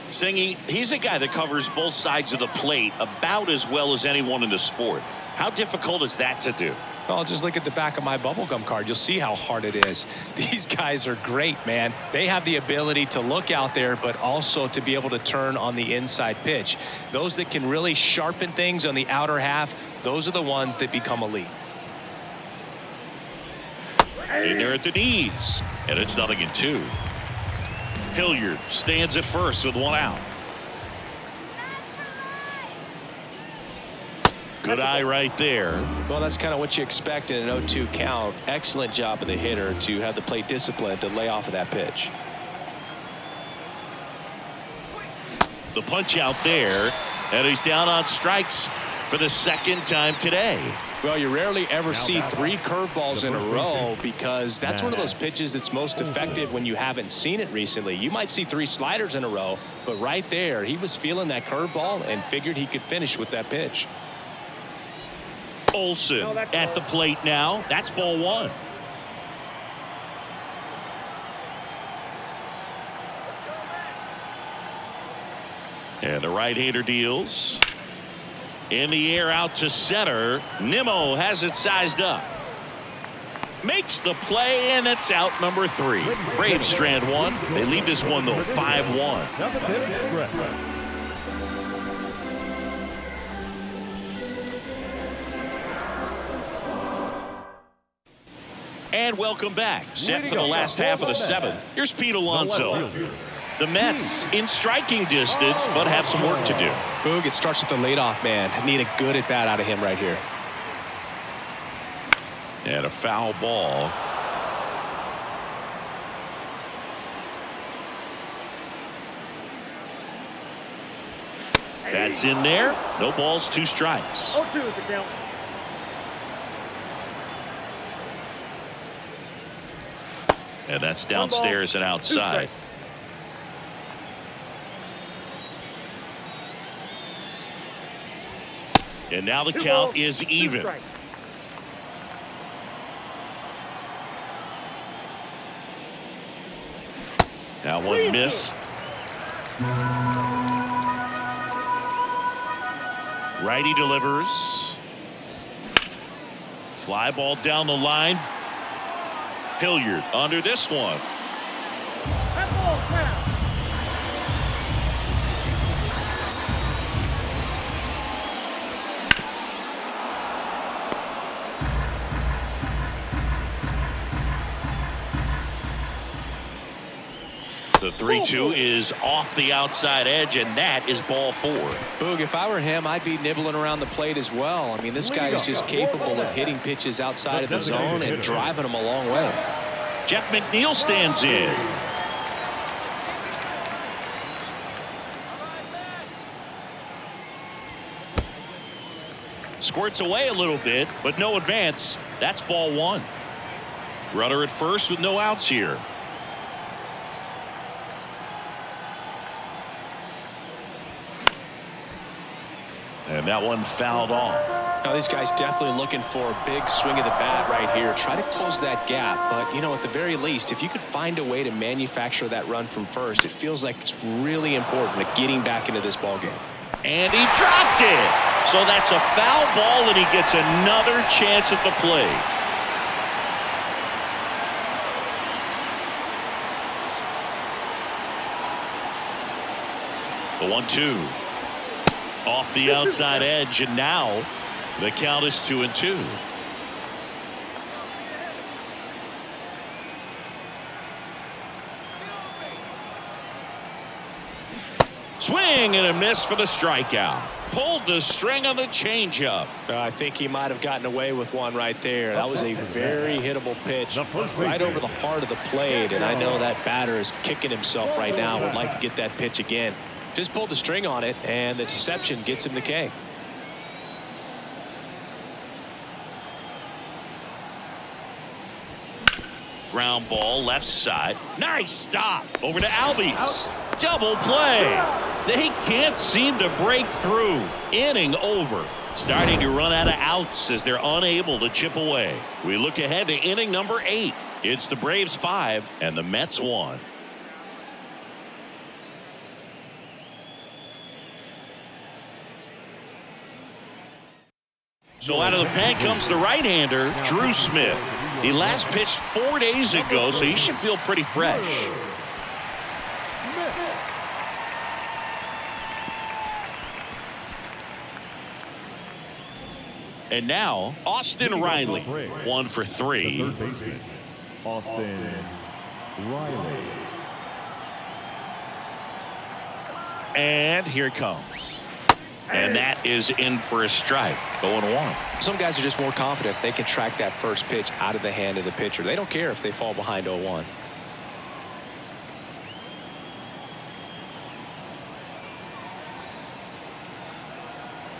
Singy, he's a guy that covers both sides of the plate about as well as anyone in the sport. How difficult is that to do? Well, just look at the back of my bubblegum card. You'll see how hard it is. These guys are great, man. They have the ability to look out there, but also to be able to turn on the inside pitch. Those that can really sharpen things on the outer half, those are the ones that become elite. In there at the knees. And it's 0-2. Hilliard stands at first with one out. Good eye right there. Well, that's kind of what you expect in an 0-2 count. Excellent job of the hitter to have the plate discipline to lay off of that pitch. The punch out there, and he's down on strikes for the second time today. Well, you rarely ever see 3 curveballs in a row because that's one of those pitches that's most effective when you haven't seen it recently. You might see 3 sliders in a row, but right there, he was feeling that curveball and figured he could finish with that pitch. Olsen at the plate now. That's ball 1. And the right-hander deals. In the air out to center. Nimmo has it sized up. Makes the play, and it's out number 3. Braves strand 1. They lead this one, though, 5-1. And welcome back. Set for the last half of the 7th. Here's Pete Alonso. The Mets in striking distance, but have some work to do. Boog, it starts with the leadoff man. Need a good at-bat out of him right here. And a foul ball. That's in there. No balls, 2 strikes. 0-2 is the count. And that's downstairs and outside. And now the count is even. That one missed. Righty delivers. Fly ball down the line. Hilliard under this one. That ball's now. The 3-2 is off the outside edge, and that is ball 4. Boog, if I were him, I'd be nibbling around the plate as well. I mean, this guy is just capable of hitting pitches outside of the zone and driving them a long way. Jeff McNeil stands in. Squirts away a little bit, but no advance. That's ball 1. Runner at first with no outs here. And that one fouled off. Now, these guys definitely looking for a big swing of the bat right here. Try to close that gap. But, you know, at the very least, if you could find a way to manufacture that run from first, it feels like it's really important to getting back into this ball game. And he dropped it. So that's a foul ball, and he gets another chance at the plate. The 1-2. Off the outside edge, and now the count is 2-2. Swing and a miss for the strikeout. Pulled the string on the changeup. I think he might have gotten away with one right there. That was a very hittable pitch right over the heart of the plate, and I know that batter is kicking himself right now. Would like to get that pitch again. Just pulled the string on it, and the deception gets him the K. Ground ball left side. Nice stop over to Albies. Double play. They can't seem to break through. Inning over. Starting to run out of outs as they're unable to chip away. We look ahead to inning number 8. It's the Braves 5 and the Mets 1. So out of the pen comes the right-hander, Drew Smith. He last pitched 4 days ago, so he should feel pretty fresh. And now, Austin Riley, 1 for 3. Austin Riley. And here it comes. And that is in for a strike. 0-1. Some guys are just more confident if they can track that first pitch out of the hand of the pitcher. They don't care if they fall behind 0-1.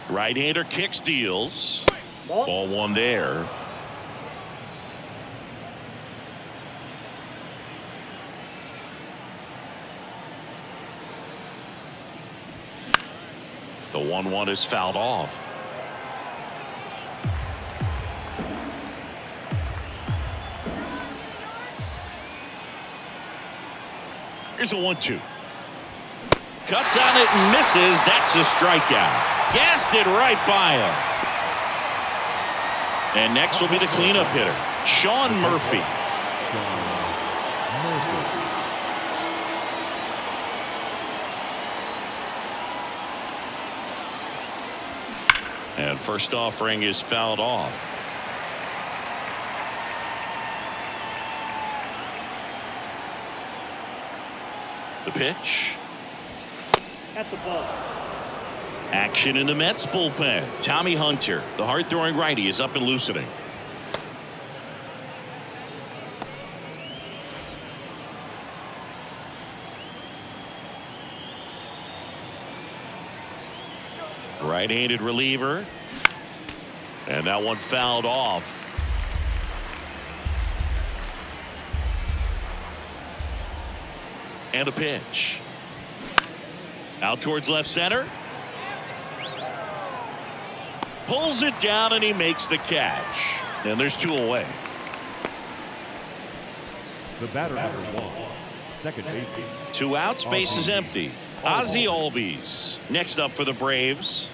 Right-hander kicks, deals. Ball one there. The 1-1 is fouled off. Here's a 1-2. Cuts on it and misses. That's a strikeout. Gassed it right by him. And next will be the cleanup hitter, Sean Murphy. And first offering is fouled off. The pitch. At the ball. Action in the Mets bullpen. Tommy Hunter, the hard-throwing righty, is up and loosening. Right-handed reliever. And that one fouled off. And a pitch. Out towards left center. Pulls it down and he makes the catch. And there's two away. The batter number 1, second baseman. 2 outs, base is empty. Ozzie Albies next up for the Braves.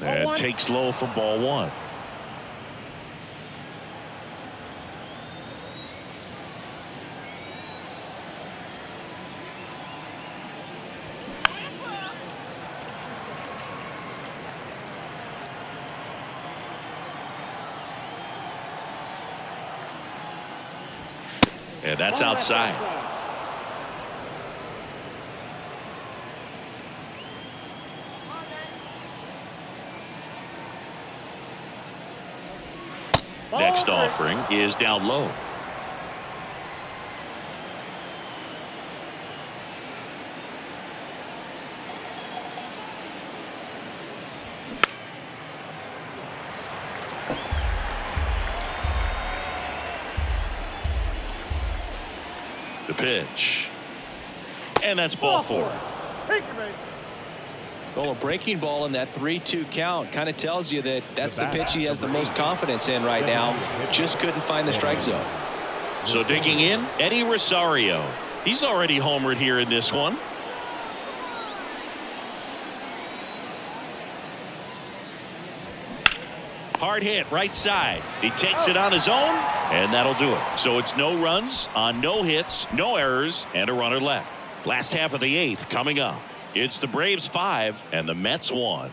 And takes low for ball 1. And that's outside. Next offering is down low. The pitch. And that's ball 4. Well, a breaking ball in that 3-2 count kind of tells you that that's the pitch he has the most confidence in right now. Just couldn't find the strike zone. So digging in, Eddie Rosario. He's already homered here in this one. Hard hit right side. He takes it on his own, and that'll do it. So it's no runs on no hits, no errors, and a runner left. Last half of the 8th coming up. It's the Braves 5 and the Mets 1.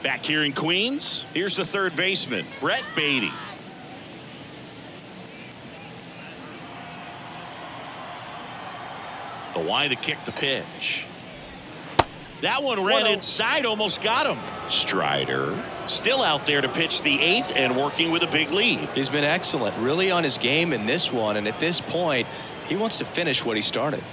Back here in Queens, here's the third baseman, Brett Beatty. The line to kick the pitch. That one ran inside, almost got him. Strider still out there to pitch the 8th and working with a big lead. He's been excellent, really on his game in this one, and at this point, he wants to finish what he started.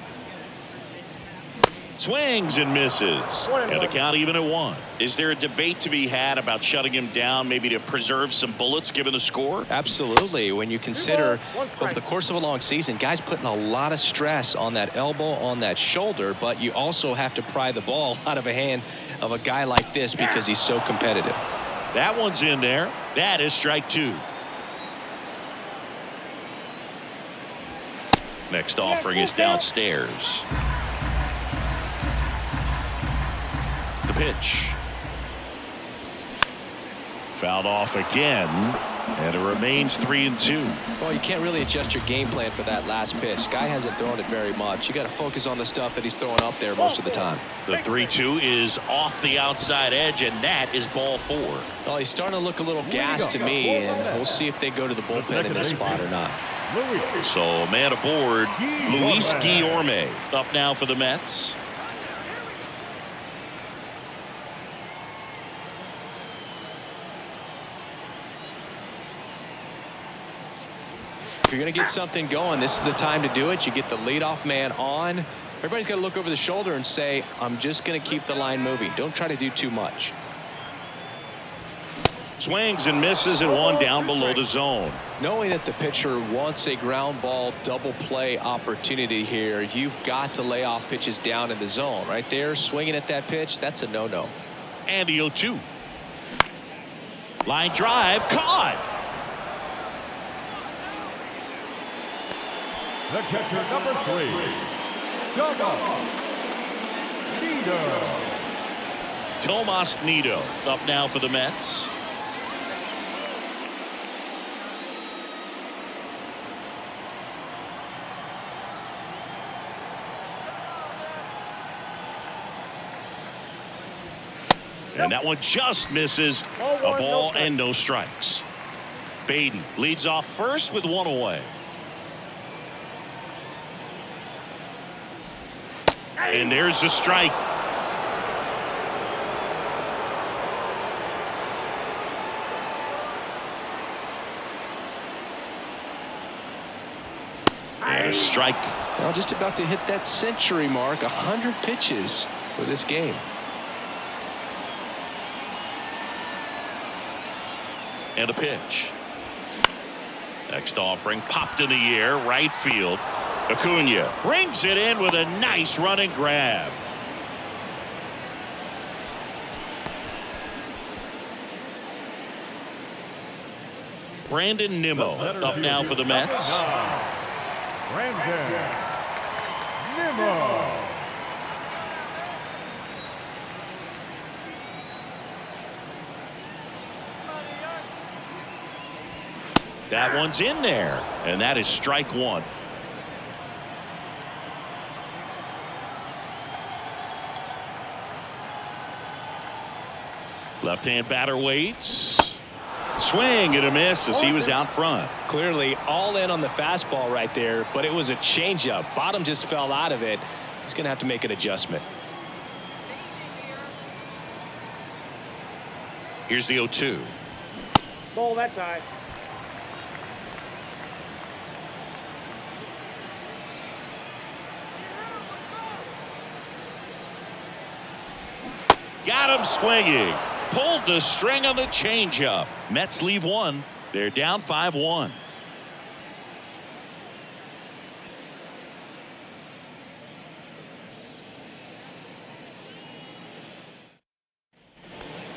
Swings and misses. And the count even at 1. Is there a debate to be had about shutting him down, maybe to preserve some bullets given the score? Absolutely. When you consider over the course of a long season, guys putting a lot of stress on that elbow, on that shoulder, but you also have to pry the ball out of a hand of a guy like this because he's so competitive. That one's in there. That is strike 2. Next offering is downstairs. Fouled off again, and it remains 3-2. Well, you can't really adjust your game plan for that last pitch. Guy hasn't thrown it very much. You got to focus on the stuff that he's throwing up there most of the time. The 3-2 is off the outside edge, and that is ball 4. Well, he's starting to look a little gassed to me, and we'll see if they go to the bullpen in this spot or not. So man aboard, Luis Guillorme up now for the Mets. If you're going to get something going, this is the time to do it. You get the leadoff man on. Everybody's got to look over the shoulder and say, I'm just going to keep the line moving. Don't try to do too much. Swings and misses and one down below the zone. Knowing that the pitcher wants a ground ball double play opportunity here, you've got to lay off pitches down in the zone. Right there, swinging at that pitch, that's a no-no. And the 0-2. Line drive, caught. The catcher, number 3, Tomas Nido up now for the Mets. And that one just misses. A ball and no strikes. Baden leads off first with one away. And there's the strike. And a strike. Well, just about to hit that century mark, 100 pitches for this game. And a pitch. Next offering popped in the air, right field. Acuna brings it in with a nice running grab. Brandon Nimmo up now for the Mets. Brandon Nimmo. That one's in there, and that is strike one. Left-hand batter waits. Swing and a miss as he was out front. Clearly all in on the fastball right there, but it was a changeup. Bottom just fell out of it. He's going to have to make an adjustment. Here's the 0-2. Ball that time. Got him swinging. Pulled the string on the changeup. Mets leave one. They're down 5-1.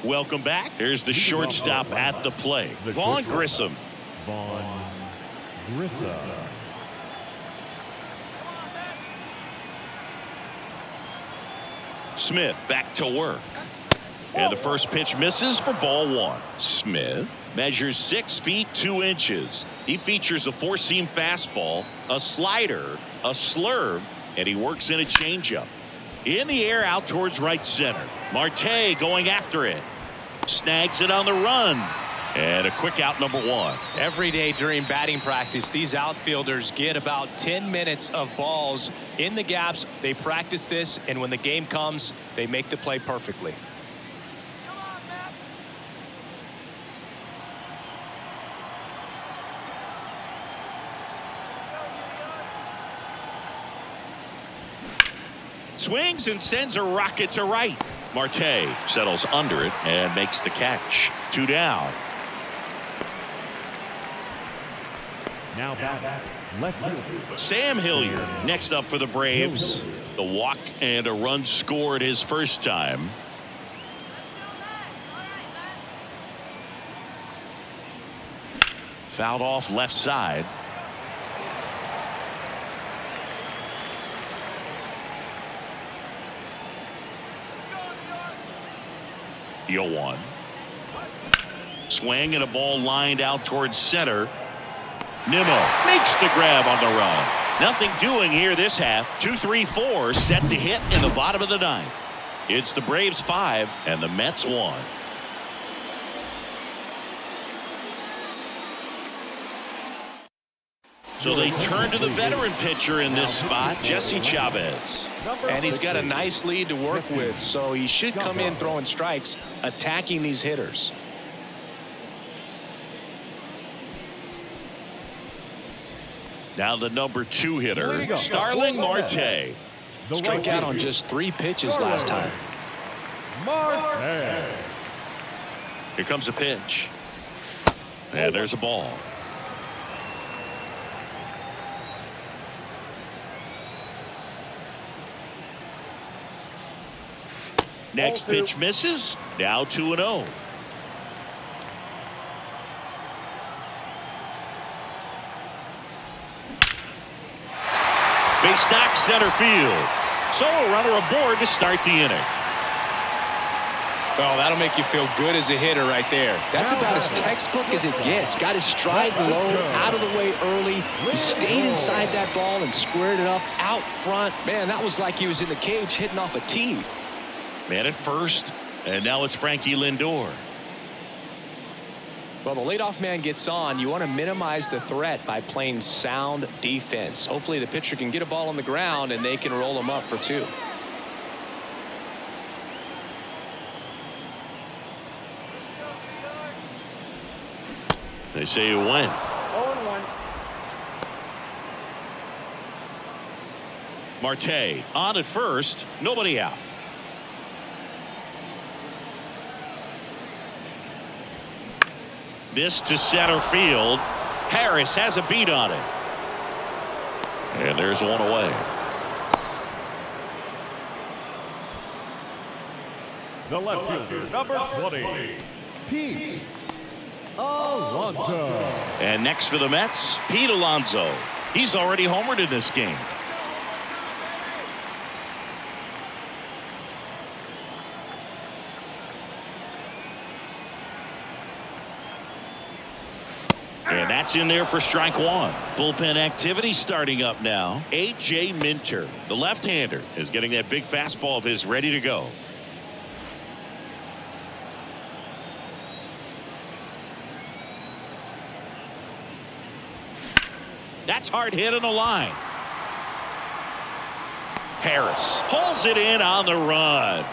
Welcome back. Here's the shortstop at the plate. Vaughn Grissom. Vaughn Grissom. Smith back to work. And the first pitch misses for ball one. Smith measures 6 feet 2 inches. He features a four-seam fastball, a slider, a slurve, and he works in a changeup. In the air out towards right center. Marte going after it. Snags it on the run. And a quick out, number one. Every day during batting practice, these outfielders get about 10 minutes of balls in the gaps. They practice this, and when the game comes, they make the play perfectly. Swings and sends a rocket to right. Marte settles under it and makes the catch. 2 down. Now back left field. Sam Hilliard next up for the Braves. The walk and a run scored his first time. Fouled off left side. The 0-1. Swing and a ball lined out towards center. Nimmo makes the grab on the run. Nothing doing here this half. 2-3-4 set to hit in the bottom of the ninth. It's the Braves 5 and the Mets 1. So they turn to the veteran pitcher in this spot, Jesse Chavez. And he's got a nice lead to work with, so he should come in throwing strikes, attacking these hitters. Now the number 2 hitter, Starling Marte. Struck out on just 3 pitches last time. Here comes a pitch. And there's a ball. Next pitch misses. Now 2-0. Base knock center field. So a runner aboard to start the inning. Oh, that'll make you feel good as a hitter right there. That's about as textbook as it gets. Got his stride low, out of the way early. He stayed inside that ball and squared it up out front. Man, that was like he was in the cage hitting off a tee. Man at first, and now it's Frankie Lindor. Well, the leadoff man gets on. You want to minimize the threat by playing sound defense. Hopefully the pitcher can get a ball on the ground and they can roll him up for 2. They say you win. 0-1. Marte on at first, nobody out. This to center field. Harris has a beat on it. And there's one away. The left fielder, number 20, Pete Alonso. And next for the Mets, Pete Alonso. He's already homered in this game. And that's in there for strike 1. Bullpen activity starting up now. A.J. Minter, the left-hander, is getting that big fastball of his ready to go. That's hard hit on the line. Harris pulls it in on the run.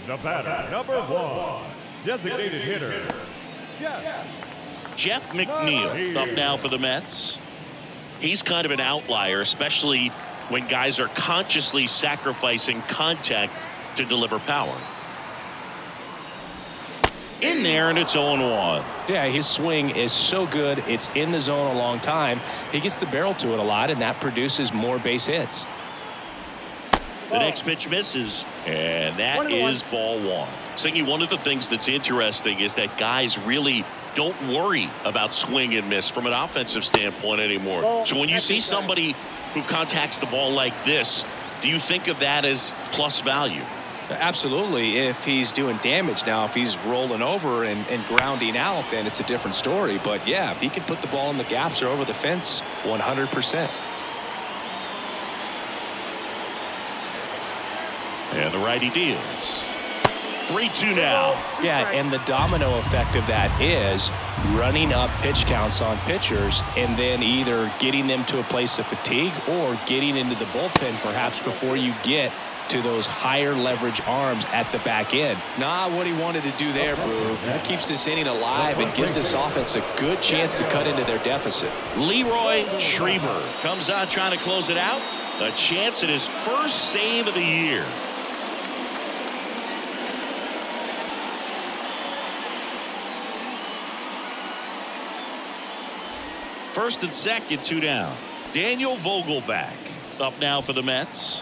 The batter, number 1, designated hitter, Jeff McNeil up now for the Mets. He's kind of an outlier, especially when guys are consciously sacrificing contact to deliver power. In there, and it's 0-1. Yeah, his swing is so good. It's in the zone a long time. He gets the barrel to it a lot, and that produces more base hits. The next pitch misses, and that is ball 1. Singy, one of the things that's interesting is that guys really don't worry about swing and miss from an offensive standpoint anymore. So when you see somebody who contacts the ball like this, do you think of that as plus value? Absolutely, if he's doing damage. Now, if he's rolling over and grounding out, then it's a different story. But, yeah, if he can put the ball in the gaps or over the fence, 100%. And the righty deals. 3-2 now. Yeah, and the domino effect of that is running up pitch counts on pitchers and then either getting them to a place of fatigue or getting into the bullpen perhaps before you get to those higher leverage arms at the back end. Not what he wanted to do there, Brew. That keeps this inning alive and gives this offense a good chance to cut into their deficit. Leroy Schreiber comes out trying to close it out. A chance at his first save of the year. First and second, 2 down. Daniel Vogelback up now for the Mets.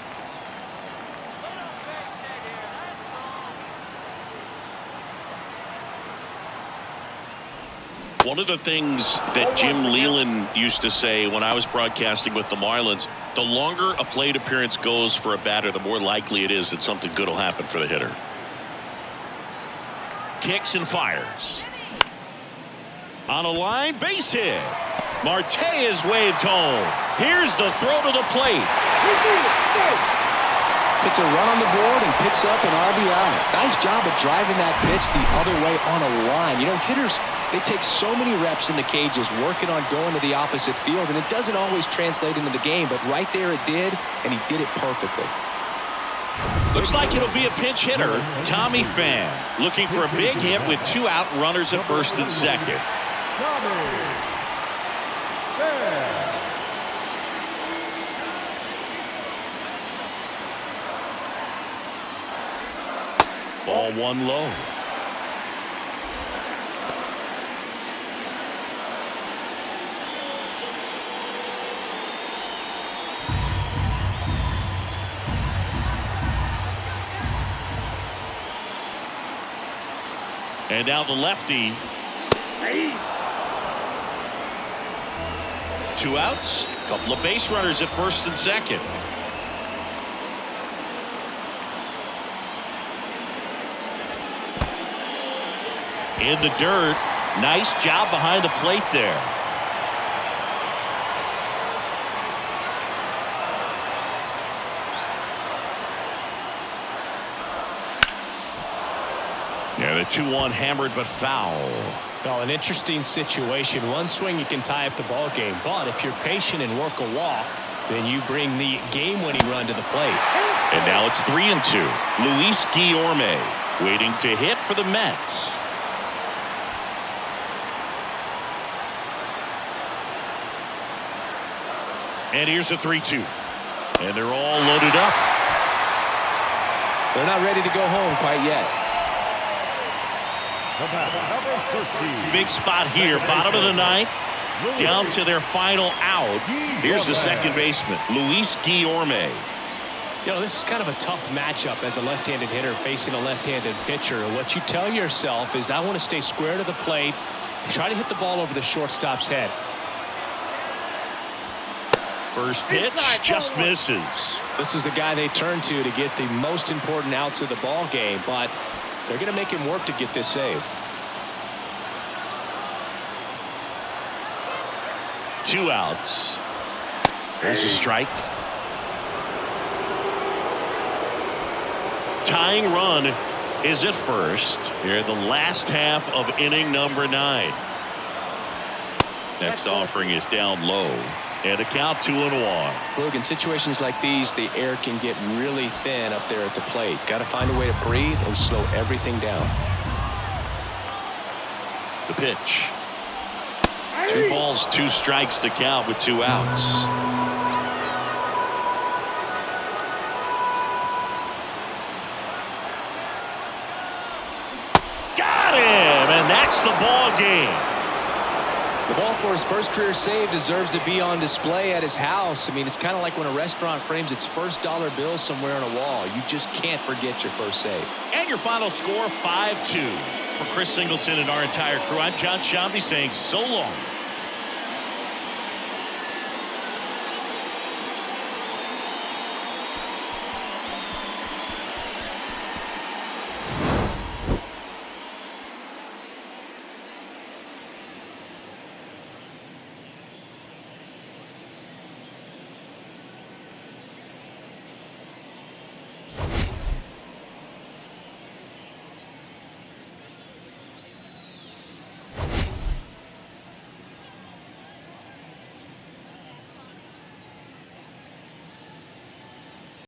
One of the things that Jim Leyland used to say when I was broadcasting with the Marlins, The longer a plate appearance goes for a batter, the more likely it is that something good will happen for the hitter. Kicks and fires. On a line, base hit. Marte is waved home. Here's the throw to the plate. Gets a run on the board and picks up an RBI. Nice job of driving that pitch the other way on a line. You know, hitters, they take so many reps in the cages working on going to the opposite field, and it doesn't always translate into the game, but right there it did, and he did it perfectly. Looks like it'll be a pinch hitter. Tommy Pham looking for a big hit with 2 out, runners at first and second. Ball 1 low. And now the lefty. 2 outs. Couple of base runners at first and second. In the dirt. Nice job behind the plate there. Yeah, the 2-1 hammered but foul. Well, an interesting situation. One swing you can tie up the ball game, but if you're patient and work a walk, then you bring the game-winning run to the plate. And now it's 3-2. Luis Guillorme waiting to hit for the Mets. And here's the 3-2. And they're all loaded up. They're not ready to go home quite yet. Big spot here, bottom of the 9th, down to their final out. Here's the second baseman, Luis Guillorme. You know, this is kind of a tough matchup as a left-handed hitter facing a left-handed pitcher. And what you tell yourself is, I want to stay square to the plate, try to hit the ball over the shortstop's head. First pitch just misses. This is the guy they turn to get the most important outs of the ball game, but they're going to make him work to get this save. 2 outs. There's a strike. Tying run is at first here in the last half of inning number 9. Next offering is down low. And a count 2-1. Look, in situations like these, the air can get really thin up there at the plate. Got to find a way to breathe and slow everything down. The pitch. 2 balls, 2 strikes to count with 2 outs. Got him, and that's the ball game. The ball for his first career save deserves to be on display at his house. I mean, it's kind of like when a restaurant frames its first dollar bill somewhere on a wall. You just can't forget your first save. And your final score, 5-2. For Chris Singleton and our entire crew, I'm John Shambi saying so long.